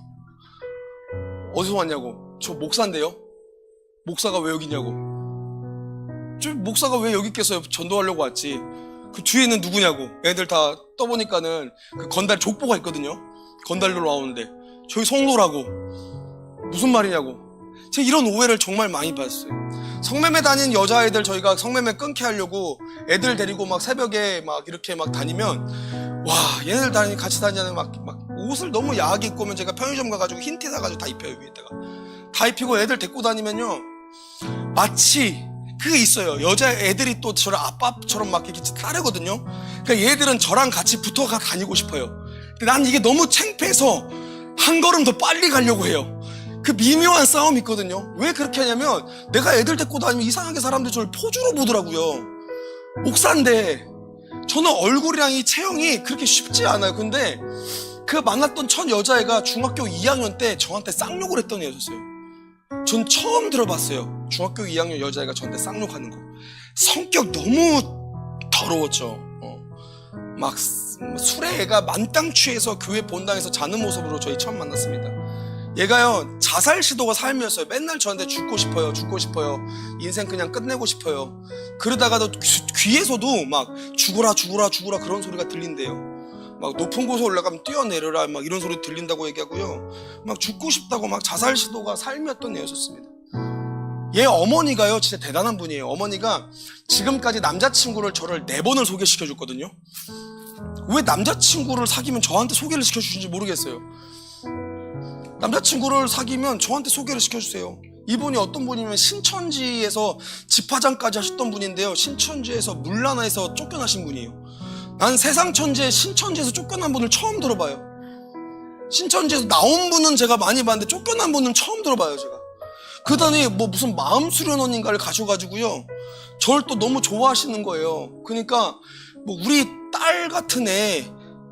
어디서 왔냐고. 저 목사인데요. 목사가 왜 여기 있냐고. 저 목사가 왜 여기 있겠어요. 전도하려고 왔지. 그 뒤에는 누구냐고. 애들 다 떠보니까는 그 건달 족보가 있거든요. 건달로 나오는데 저희 성도라고. 무슨 말이냐고. 제가 이런 오해를 정말 많이 받았어요. 성매매 다니는 여자애들 저희가 성매매 끊게 하려고 애들 데리고 막 새벽에 막 이렇게 막 다니면, 와, 얘네들 같이 다니는 막 옷을 너무 야하게 입고 오면 제가 편의점 가가지고 흰 티 사가지고 다 입혀요. 위에다가 다 입히고 애들 데리고 다니면요 마치 그게 있어요. 여자애들이 또 저를 아빠처럼 막 이렇게 따르거든요. 그러니까 얘들은 저랑 같이 붙어가 다니고 싶어요. 근데 난 이게 너무 창피해서 한 걸음 더 빨리 가려고 해요. 그 미묘한 싸움이 있거든요. 왜 그렇게 하냐면 내가 애들 데리고 다니면 이상하게 사람들이 저를 포주로 보더라고요. 목사인데 저는 얼굴이랑 이 체형이 그렇게 쉽지 않아요. 근데 그 만났던 첫 여자애가 중학교 2학년 때 저한테 쌍욕을 했던 애였어요. 전 처음 들어봤어요. 중학교 2학년 여자애가 저한테 쌍욕하는 거. 성격 너무 더러웠죠. 막 술에 애가 만땅 취해서 교회 본당에서 자는 모습으로 저희 처음 만났습니다. 얘가요 자살 시도가 삶이었어요. 맨날 저한테 죽고 싶어요. 인생 그냥 끝내고 싶어요. 그러다가도 귀에서도 막 죽어라 그런 소리가 들린대요. 막 높은 곳에 올라가면 뛰어내려라 막 이런 소리 들린다고 얘기하고요. 막 죽고 싶다고 막 자살 시도가 삶이었던 애였었습니다. 얘 어머니가요 진짜 대단한 분이에요. 어머니가 지금까지 남자친구를 저를 4번을 소개시켜줬거든요. 왜 남자친구를 사귀면 저한테 소개를 시켜주신지 모르겠어요. 남자친구를 사귀면 저한테 소개를 시켜주세요. 이분이 어떤 분이면 신천지에서 집화장까지 하셨던 분인데요. 신천지에서 물란화에서 쫓겨나신 분이에요. 난 세상 천지에 신천지에서 쫓겨난 분을 처음 들어봐요. 신천지에서 나온 분은 제가 많이 봤는데 쫓겨난 분은 처음 들어봐요, 제가. 그러더니 뭐 무슨 마음 수련원인가를 가셔가지고요, 저를 또 너무 좋아하시는 거예요. 그러니까 뭐 우리 딸 같은 애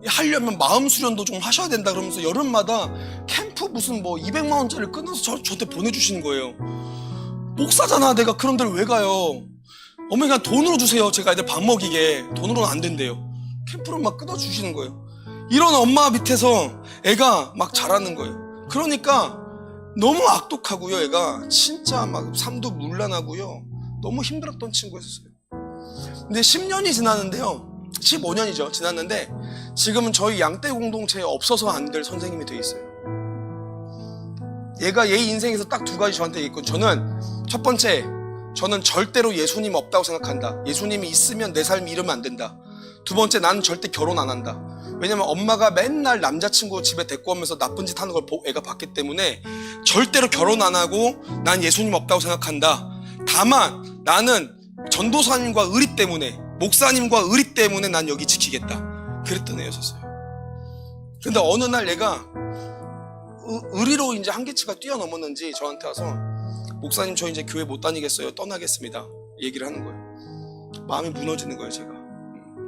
하려면 마음 수련도 좀 하셔야 된다 그러면서 여름마다 캠프 무슨 뭐 200만 원짜리를 끊어서 저한테 보내주시는 거예요. 목사잖아 내가. 그런 데를 왜 가요? 어머니 그냥 돈으로 주세요. 제가 애들 밥 먹이게. 돈으로는 안 된대요. 캠프를 막 끊어주시는 거예요. 이런 엄마 밑에서 애가 막 자라는 거예요. 그러니까 너무 악독하고요. 애가 진짜 막 삶도 문란하고요. 너무 힘들었던 친구였어요. 근데 10년이 지났는데요, 15년이죠 지났는데 지금은 저희 양떼 공동체에 없어서 안 될 선생님이 돼 있어요. 얘가 얘 인생에서 딱 두 가지 저한테 있고, 저는 첫 번째, 저는 절대로 예수님 없다고 생각한다. 예수님이 있으면 내 삶이 이러면 안 된다. 두 번째, 나는 절대 결혼 안 한다. 왜냐면 엄마가 맨날 남자친구 집에 데리고 오면서 나쁜 짓 하는 걸 애가 봤기 때문에 절대로 결혼 안 하고 난 예수님 없다고 생각한다. 다만 나는 전도사님과 의리 때문에, 목사님과 의리 때문에 난 여기 지키겠다. 그랬던 애였었어요. 근데 어느 날 얘가 의리로 이제 한계치가 뛰어넘었는지 저한테 와서, 목사님 저 이제 교회 못 다니겠어요. 떠나겠습니다. 얘기를 하는 거예요. 마음이 무너지는 거예요, 제가.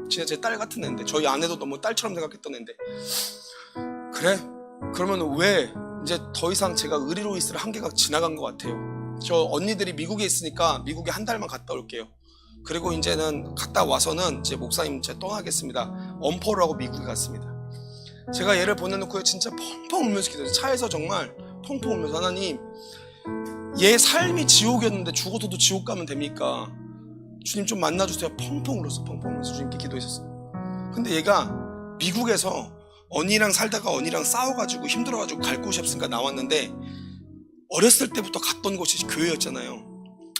진짜 제 딸 같은 애인데, 저희 아내도 너무 딸처럼 생각했던 애인데, 그래? 그러면 왜 이제 더 이상 제가 의리로 있을 한계가 지나간 것 같아요. 저 언니들이 미국에 있으니까 미국에 한 달만 갔다 올게요. 그리고 이제는 갔다 와서는 이제 목사님 제가 떠나겠습니다. 엄포를 하고 미국에 갔습니다. 제가 얘를 보내놓고 진짜 펑펑 울면서 기도했어요. 차에서 정말 펑펑 울면서, 하나님, 얘 삶이 지옥이었는데 죽어서도 지옥 가면 됩니까? 주님 좀 만나주세요. 펑펑 울었어. 펑펑 울면서 주님께 기도했었어요. 근데 얘가 미국에서 언니랑 살다가 언니랑 싸워가지고 힘들어가지고 갈 곳이 없으니까 나왔는데, 어렸을 때부터 갔던 곳이 교회였잖아요.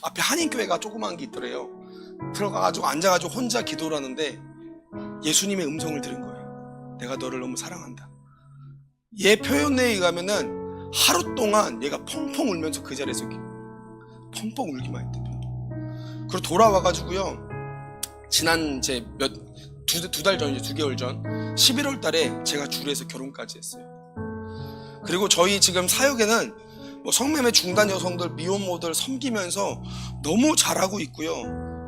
앞에 한인교회가 조그만 게 있더래요. 들어가가지고 앉아가지고 혼자 기도를 하는데 예수님의 음성을 들은 거예요. 내가 너를 너무 사랑한다. 얘 표현에 의하면은 하루 동안 얘가 펑펑 울면서 그 자리에서 펑펑 울기만 했대요. 그리고 돌아와가지고요, 지난 이제 두 달 전이죠. 2개월 전 11월 달에 제가 주례해서 결혼까지 했어요. 그리고 저희 지금 사역에는 뭐 성매매 중단 여성들, 미혼모들 섬기면서 너무 잘하고 있고요.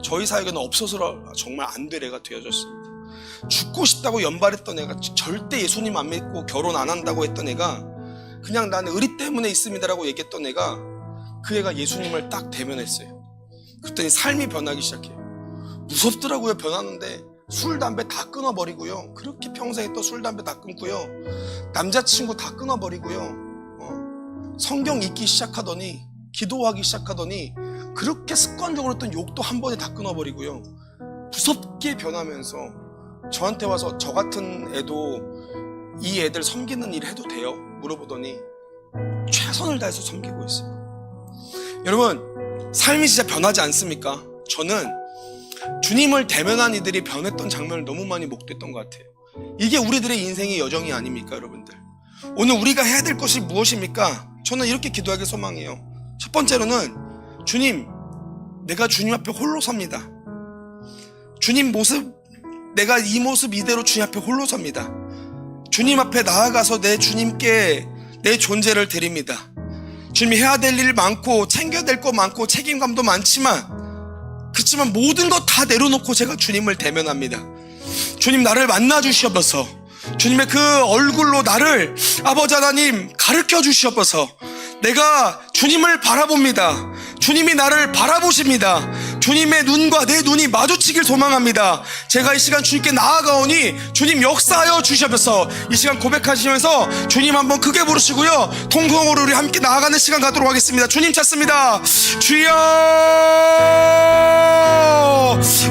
저희 사역에는 없어서 정말 안 될 애가 되어졌습니다. 죽고 싶다고 연발했던 애가, 절대 예수님 안 믿고 결혼 안 한다고 했던 애가, 그냥 나는 의리 때문에 있습니다라고 얘기했던 애가, 그 애가 예수님을 딱 대면했어요. 그랬더니 삶이 변하기 시작해요. 무섭더라고요. 변하는데 술, 담배 다 끊어버리고요. 그렇게 평생 했던 술, 담배 다 끊고요. 남자친구 다 끊어버리고요. 성경 읽기 시작하더니, 기도하기 시작하더니, 그렇게 습관적으로 했던 욕도 한 번에 다 끊어버리고요. 무섭게 변하면서 저한테 와서, 저 같은 애도 이 애들 섬기는 일 해도 돼요? 물어보더니 최선을 다해서 섬기고 있어요. 여러분, 삶이 진짜 변하지 않습니까? 저는 주님을 대면한 이들이 변했던 장면을 너무 많이 목도했던 것 같아요. 이게 우리들의 인생의 여정이 아닙니까, 여러분들? 오늘 우리가 해야 될 것이 무엇입니까? 저는 이렇게 기도하길 소망해요. 첫 번째로는, 주님, 내가 주님 앞에 홀로 섭니다. 주님 모습, 내가 이 모습 이대로 주님 앞에 홀로 섭니다. 주님 앞에 나아가서 내 주님께 내 존재를 드립니다. 주님이 해야 될 일 많고 챙겨야 될 거 많고 책임감도 많지만, 그렇지만 모든 것 다 내려놓고 제가 주님을 대면합니다. 주님, 나를 만나 주시옵소서. 주님의 그 얼굴로 나를, 아버지 하나님, 가르쳐 주시옵소서. 내가 주님을 바라봅니다. 주님이 나를 바라보십니다. 주님의 눈과 내 눈이 마주치길 소망합니다. 제가 이 시간 주님께 나아가오니 주님 역사하여 주시옵소서. 이 시간 고백하시면서 주님 한번 크게 부르시고요, 통성으로 우리 함께 나아가는 시간 갖도록 하겠습니다. 주님 찾습니다. 주여,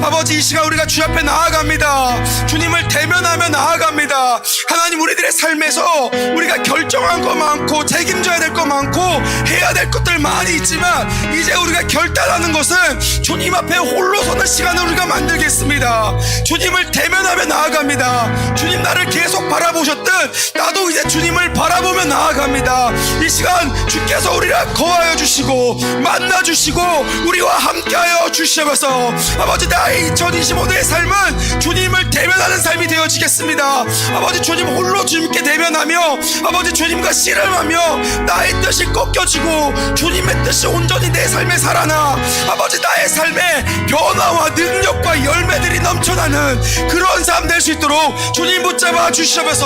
아버지, 이 시간 우리가 주 앞에 나아갑니다. 주님을 대면하며 나아갑니다. 하나님, 우리들의 삶에서 우리가 결정한 거 많고 책임져야 될 거 많고 해야 될 것들 많이 있지만 이제 우리가 결단하는 것은 주님 앞에 홀로 서는 시간을 우리가 만들겠습니다. 주님을 대면하며 나아갑니다. 주님 나를 계속 바라보셨듯 나도 이제 주님을 바라보며 나아갑니다. 이 시간 주께서 우리를 거하여 주시고 만나 주시고 우리와 함께하여 주시면서 아버지 나의 2025년의 삶은 주님을 대면하는 삶이 되어지겠습니다. 아버지 주님 홀로 주님께 대면하며 아버지 주님과 씨름하며 나의 뜻이 꺾여지고 주님의 뜻이 온전히 내 삶에 살아나 아버지 나의 삶에 변화와 능력과 열매들이 넘쳐나는 그런 삶 될 수 있도록 주님 붙잡아 주시면서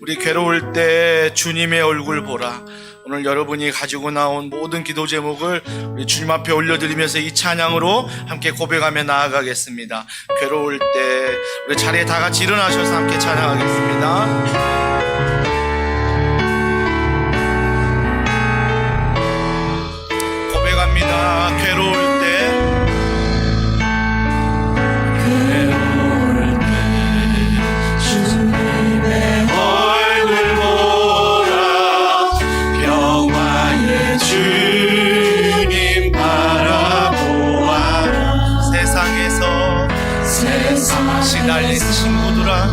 우리 괴로울 때 주님의 얼굴 보라. 오늘 여러분이 가지고 나온 모든 기도 제목을 우리 주님 앞에 올려드리면서 이 찬양으로 함께 고백하며 나아가겠습니다. 괴로울 때 우리 자리에 다 같이 일어나셔서 함께 찬양하겠습니다. 고백합니다. 괴로울 때 주님 바라보아라. 세상에서 시달린 친구들아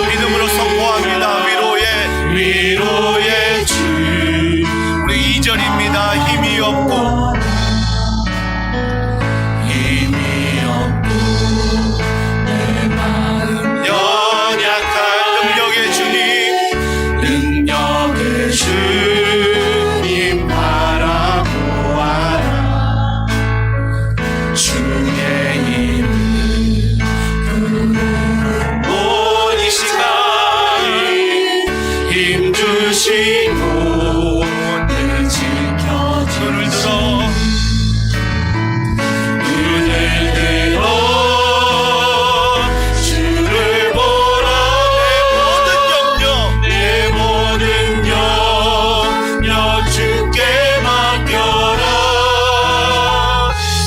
믿음으로 선포합니다. 위로의 주 우리 2절입니다. 힘이 없고 내 마음 연약한 능력의 주님 바라보아라. 주의 이름 부르는 이 시간 힘주시고 늘 지켜주시 눈을 들어 주를 보라. 내 모든 염려 주께 맡겨라.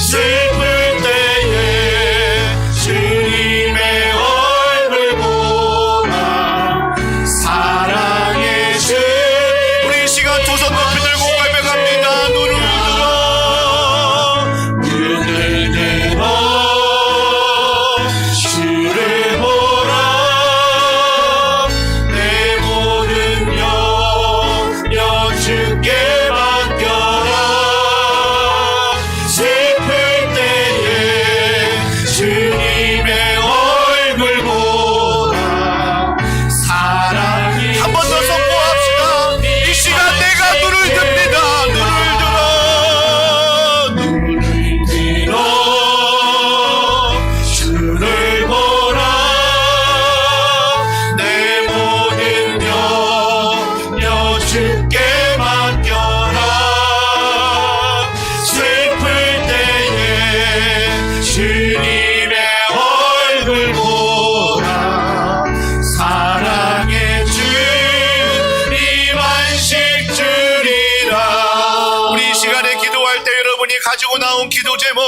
슬플 때에 주님의 얼굴 보라. 사랑의 주 우리 이 시간 두 손 높이 들고 고백합니다. 눈을 들어 주를 보라. 내 모든 염려 주께 맡겨라. 슬플 때에 주님의 얼굴 보라. 사랑이 한 번 더 선포합시다. 이 시간 내가 눈을 듭니다. 눈을 들어 주를 보라. 내 모든 염려 주께 맡겨라. 슬플 때에 주님의 얼굴 보라. 사랑의 주님 안식 주리라. 우리 이 시간에 기도할 때 여러분이 가지고 나온 기도 제목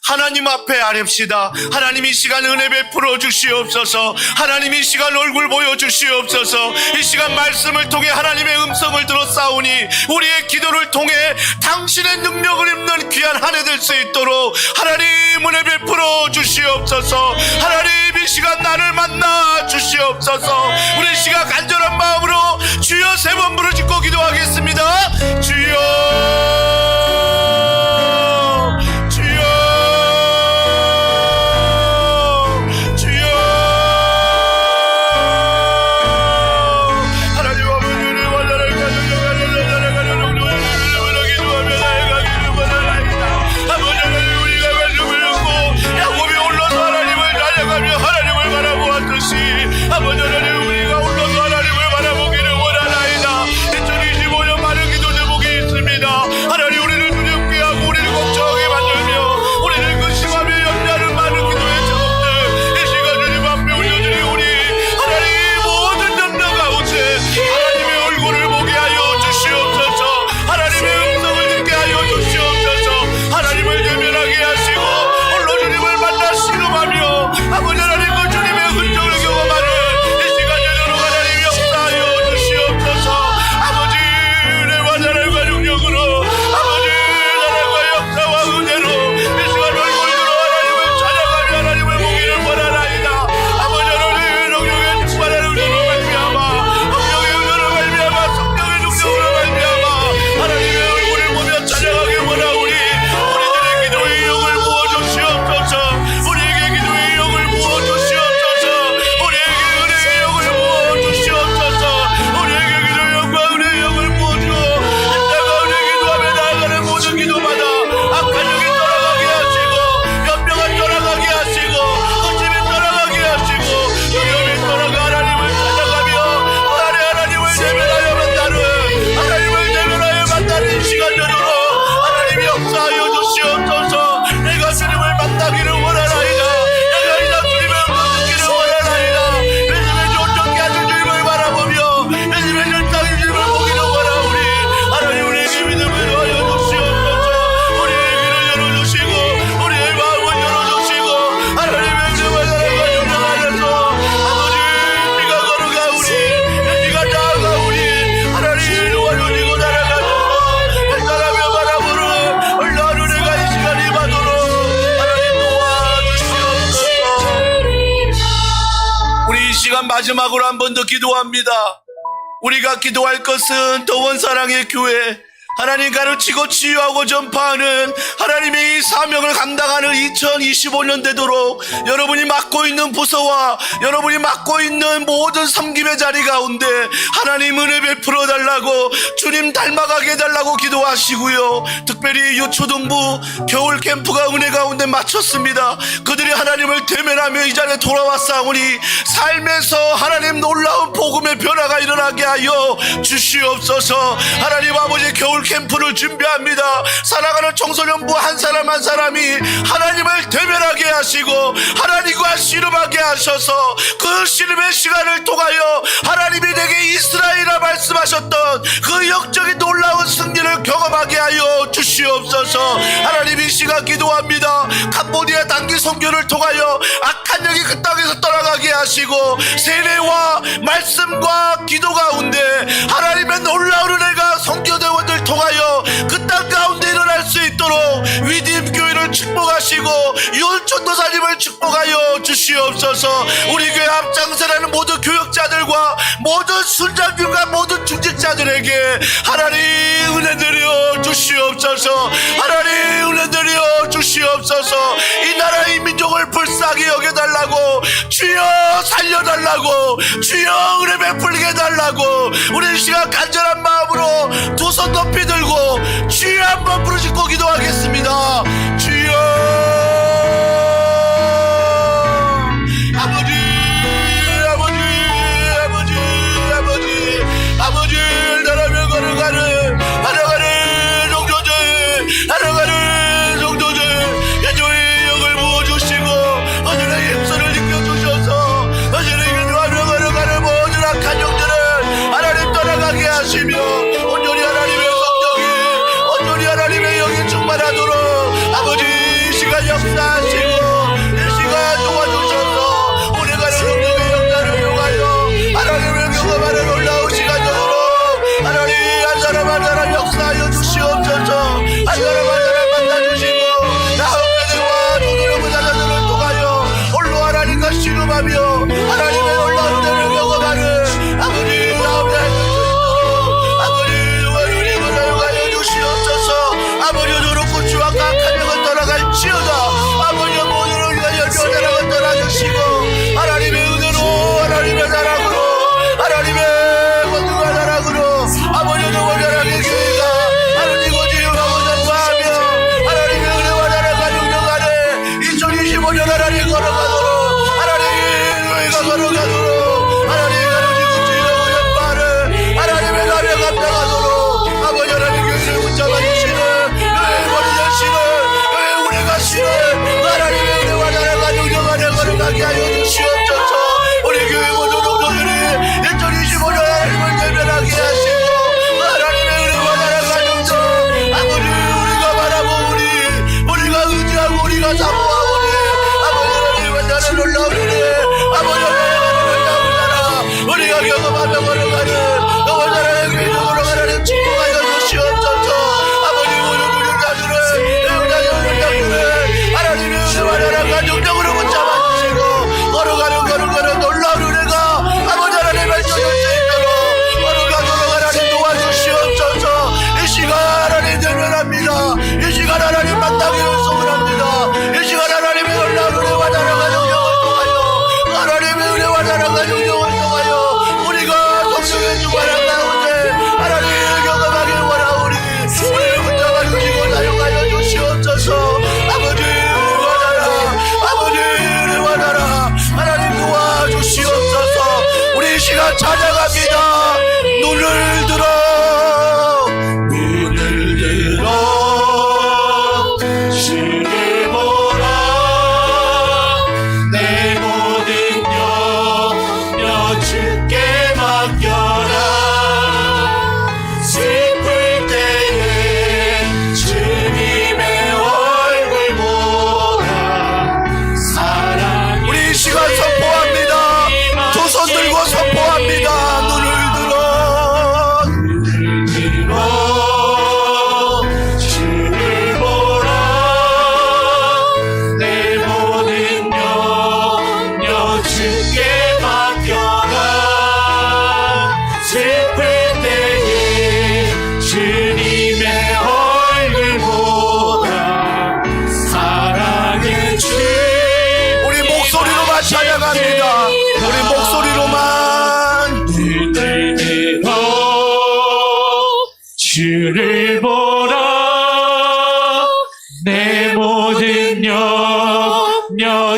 하나님 앞에 아뢰시다. 하나님 이 시간 은혜 베풀어 주시옵소서. 하나님 이 시간 얼굴 보여 주시옵소서. 이 시간 말씀을 통해 하나님의 음성을 들었사오니 우리의 기도를 통해 당신의 능력을 입는 귀한 한 해 될 수 있도록 하나님 은혜 베풀어 주시옵소서. 하나님 이 시간 나를 만나 주시옵소서. 우리 이 시간 간절한 마음으로 주여 세 번 부르짖고 기도하겠습니다. 주여 하나님 아버지를 원하는 아버지 하나님 우리가 말씀을 듣고 야곱이 올라서 하나님을 달려가며 하나님을 바라보았듯이 아버지 하나님 우리가 올라서 하나님을 바라보기를 원하나이다. 2025년 많은 기도 제목이 있습니다. 시간 마지막으로 한 번 더 기도합니다. 우리가 기도할 것은 더원 사랑의 교회, 하나님 가르치고 치유하고 전파하는 하나님의 이 사명을 감당하는 2025년 되도록 여러분이 맡고 있는 부서와 여러분이 맡고 있는 모든 섬김의 자리 가운데 하나님 은혜 베풀어 달라고, 주님 닮아가게 해달라고 기도하시고요. 특별히 유초등부 겨울 캠프가 은혜 가운데 마쳤습니다. 그들이 하나님을 대면하며 이 자리에 돌아왔사오니 삶에서 하나님 놀라운 복음의 변화가 일어나게 하여 주시옵소서. 하나님 아버지, 겨울 캠프를 준비합니다. 살아가는 청소년부 한 사람 한 사람이 하나님을 대면하게 하시고 하나님과 씨름하게 하셔서 그 씨름의 시간을 통하여 하나님이 내게 이스라엘이라 말씀하셨던 그 역적인 놀라운 승리를 경험하게 하여 주시옵소서. 하나님 이 시간 기도합니다. 캄보디아 단기 선교를 통하여 악한 영이 그 땅에서 떠나가게 하시고 세례와 말씀과 기도 가운데 하나님의 놀라운 은혜가 선교대원들 통하여 그 땅 가운데 일어날 수 있도록 위대한 교회를 축복하시고 유언전도사님을 축복하여 주시옵소서. 우리 교회 앞장서라는 모든 교역자들과 모든 순장님과 모든 중직자들에게 하나님 은혜 드려 주시옵소서. 하나님 은혜 드려 주시옵소서. 이 나라의 민족을 불쌍히 여겨달라고, 주여 살려달라고, 주여 은혜 베풀게 해달라고 우리 이 시간 간절한 마음으로 두 손 높이 들고 주여 한번 부르짖고 기도하겠습니다. 주여 아버지, 아버지, 아버지, 아버지, 아버지, 나라며 걸어가는 하나가는 종교들, 하나가는 종교들 예조의 영을 부어주시고 어제의 힘선을 지켜주셔서 어제의 기도하며 걸어가는 모든 악한 영들을 하나님 떠나가게 하시며 온전히 하나님의 성령이, 온전히 하나님의 영이 충만하도록 아버지 이 시간 역사하시고 이 시간 도와주셔서 우리 가는 성령의 역사를 통하여 하나님의 경험하는 놀라운 시간적으로 하나님 한 사람 한 사람 역사하여 주시옵소서. 한 사람 한 사람 만나주시고 나홀배들과 조도령의 자녀들을 통하여 홀로 하나님과 씨름하며 하나님의 놀라운 은혜를 경험하는 아버지 나오게 해주시옵소서. 아버지 우리가 사용하여 주시옵소서. 아버지 노릇고 주와 악한 영을 떠나갈지어다. 아버지 모든 우리가 열려다라고 떠나주시고 하나님의 은혜로, 하나님의 사랑으로, 하나님의 권능과 사랑으로 아버지도 원활하게 교회가 하나님 고지하고 전파하며 하나님의 은혜와 사랑과 능력 안에 2025년 하나님 걸어가도록, 하나님 교회가 걸어가도록, 하나님 가르치고 주의하고 전파하는 하나님의 나라에 감당하도록 아버지 하나님 교회를 붙잡아 주시는 교회의 머리되시는 교회의 우리가 시는 하나님의 은혜와 사랑과 능력 안에 걸어가게 하여 주시옵소서. 우리 교회 모든 종교들이 2025년 하나님을 대면하게 하시고 하나님의 은혜와 사랑과 능력 아버지 우리가 바라보오니, 우리가 의지하고 우리가 사모하오니 아버지 하나님의 나를 놀라운 은혜, 아버지 하나님의 놀라운 사랑 우리가 경험하며 걸어가는 너와 나라의 교회적으로 하나님 축복하여 주시옵소서. 아버지 모든 우리자들을 배우자들을 하나님의 은혜와 사랑과 능력으로 붙잡아 주시고 걸어가는 놀라운 은혜가 아버지 하나님 펼쳐질 수 있도록 걸어가도록 하나님 도와주시옵소서. 이 시간 하나님 대면합니다. 이 시간 하나님 만나기를 소원합니다. 이 시간 하나님의 놀라운 은혜와 사랑과 능력을 통하여 하나님의 은혜와 사랑과 능력을 통하여 우리가 성령의 주관한 가운데 하나님을 경험하길 원하오니 우리를 붙잡아 주시고 사용하여 주시옵소서. 아버지 은혜와 사랑, 아버지 은혜와 사랑 하나님 도와주시옵소서. 우리 이 시간 찾아갑니다. 눈을 들어, 눈을 들어 주를 보라. 내 모든 염려 주께 맡겨라. 슬플 때에 주님의 얼굴 보라. 사랑 우리 이 시간 선포합니다. 두 손 들고 선포합니다. 눈을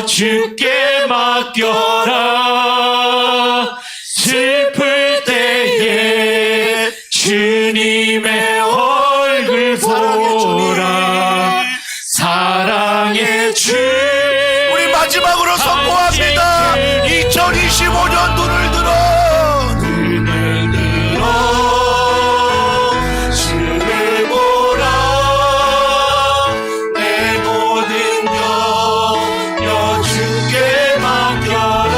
주께 맡겨라. 슬플 때에 주님의 얼굴 보라. 사랑의 주. 우리 마지막으로 선포합니다. 2025년 눈을 들어 주를 보라. 내 모든 염려 주께 맡겨라.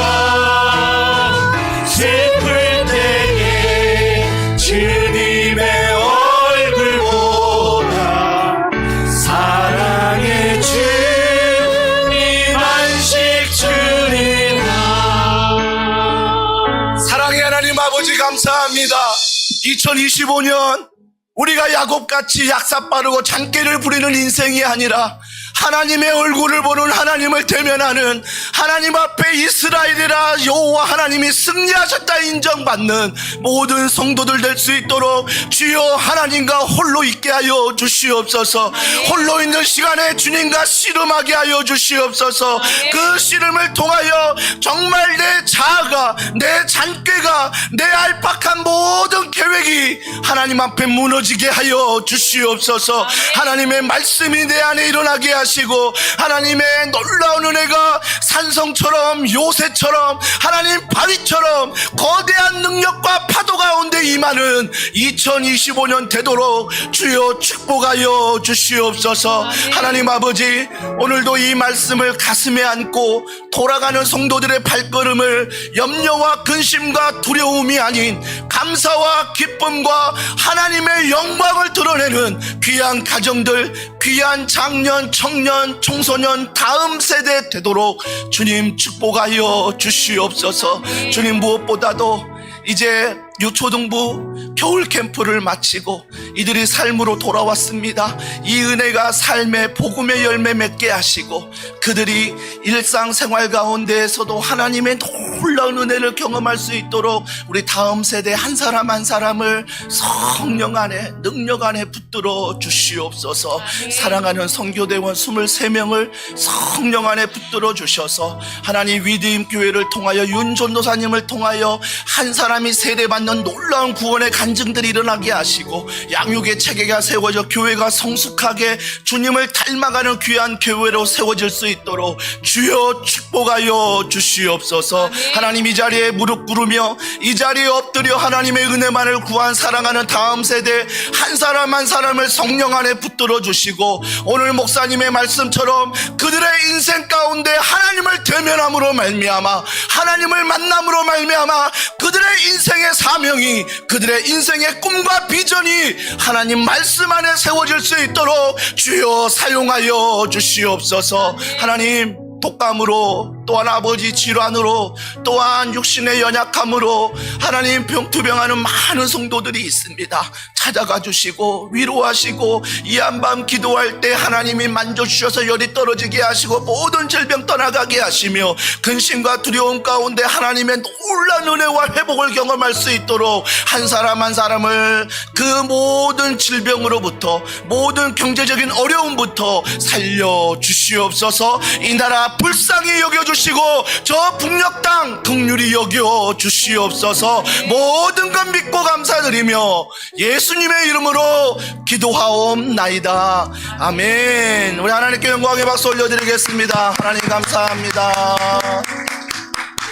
슬플 때에 주님의 얼굴 보라. 사랑의 주님 안식 주리라. 사랑의 하나님 아버지 감사합니다. 2025년 우리가 야곱같이 약사 빠르고 잔꾀를 부리는 인생이 아니라 하나님의 얼굴을 보는, 하나님을 대면하는, 하나님 앞에 이스라엘이라 여호와 하나님이 승리하셨다 인정받는 모든 성도들 될 수 있도록 주여 하나님과 홀로 있게 하여 주시옵소서. 홀로 있는 시간에 주님과 씨름하게 하여 주시옵소서. 그 씨름을 통하여 정말 내 자아가, 내 잔꾀가, 내 알팍한 모든 계획이 하나님 앞에 무너지게 하여 주시옵소서. 하나님의 말씀이 내 안에 일어나게 하시고 하나님의 놀라운 은혜가 산성처럼 요새처럼 하나님 바위처럼 거대한 능력과 파도 가운데 임하는 2025년 되도록 주여 축복하여 주시옵소서. 하나님 아버지, 오늘도 이 말씀을 가슴에 안고 돌아가는 성도들의 발걸음을 염려와 근심과 두려움이 아닌 감사와 기쁨과 하나님의 영광을 드러내는 귀한 가정들, 귀한 장년, 청년, 청소년 다음 세대 되도록 주님 축복하여 주시옵소서. 주님, 무엇보다도 이제 유초등부 겨울 캠프를 마치고 이들이 삶으로 돌아왔습니다. 이 은혜가 삶의 복음의 열매 맺게 하시고 그들이 일상생활 가운데에서도 하나님의 놀라운 은혜를 경험할 수 있도록 우리 다음 세대 한 사람 한 사람을 성령 안에, 능력 안에 붙들어 주시옵소서. 사랑하는 선교대원 23명을 성령 안에 붙들어 주셔서 하나님 위드임 교회를 통하여 윤전도사님을 통하여 한 사람이 세례받는 놀라운 구원의 간증들이 일어나게 하시고 양육의 체계가 세워져 교회가 성숙하게 주님을 닮아가는 귀한 교회로 세워질 수 있도록 주여 축복하여 주시옵소서. 하나님, 이 자리에 무릎 꿇으며 이 자리에 엎드려 하나님의 은혜만을 구한 사랑하는 다음 세대 한 사람 한 사람을 성령 안에 붙들어 주시고 오늘 목사님의 말씀처럼 그들의 인생 가운데 하나님을 대면함으로 말미암아, 하나님을 만남으로 말미암아 그들의 인생의 사명이, 그들의 인생의 꿈과 비전이 하나님 말씀 안에 세워질 수 있도록 주여 사용하여 주시옵소서. 하나님, 독감으로, 또한 아버지 질환으로, 또한 육신의 연약함으로 하나님 병투병하는 많은 성도들이 있습니다. 찾아가 주시고 위로하시고 이 한밤 기도할 때 하나님이 만져주셔서 열이 떨어지게 하시고 모든 질병 떠나가게 하시며 근심과 두려움 가운데 하나님의 놀라운 은혜와 회복을 경험할 수 있도록 한 사람 한 사람을 그 모든 질병으로부터, 모든 경제적인 어려움부터 살려주시옵소서. 이 나라 불쌍히 여겨주시고 저 북녘 땅 긍휼히 여겨주시옵소서. 모든 것 믿고 감사드리며 예수님의 이름으로 기도하옵나이다. 아멘. 우리 하나님께 영광의 박수 올려드리겠습니다. 하나님 감사합니다.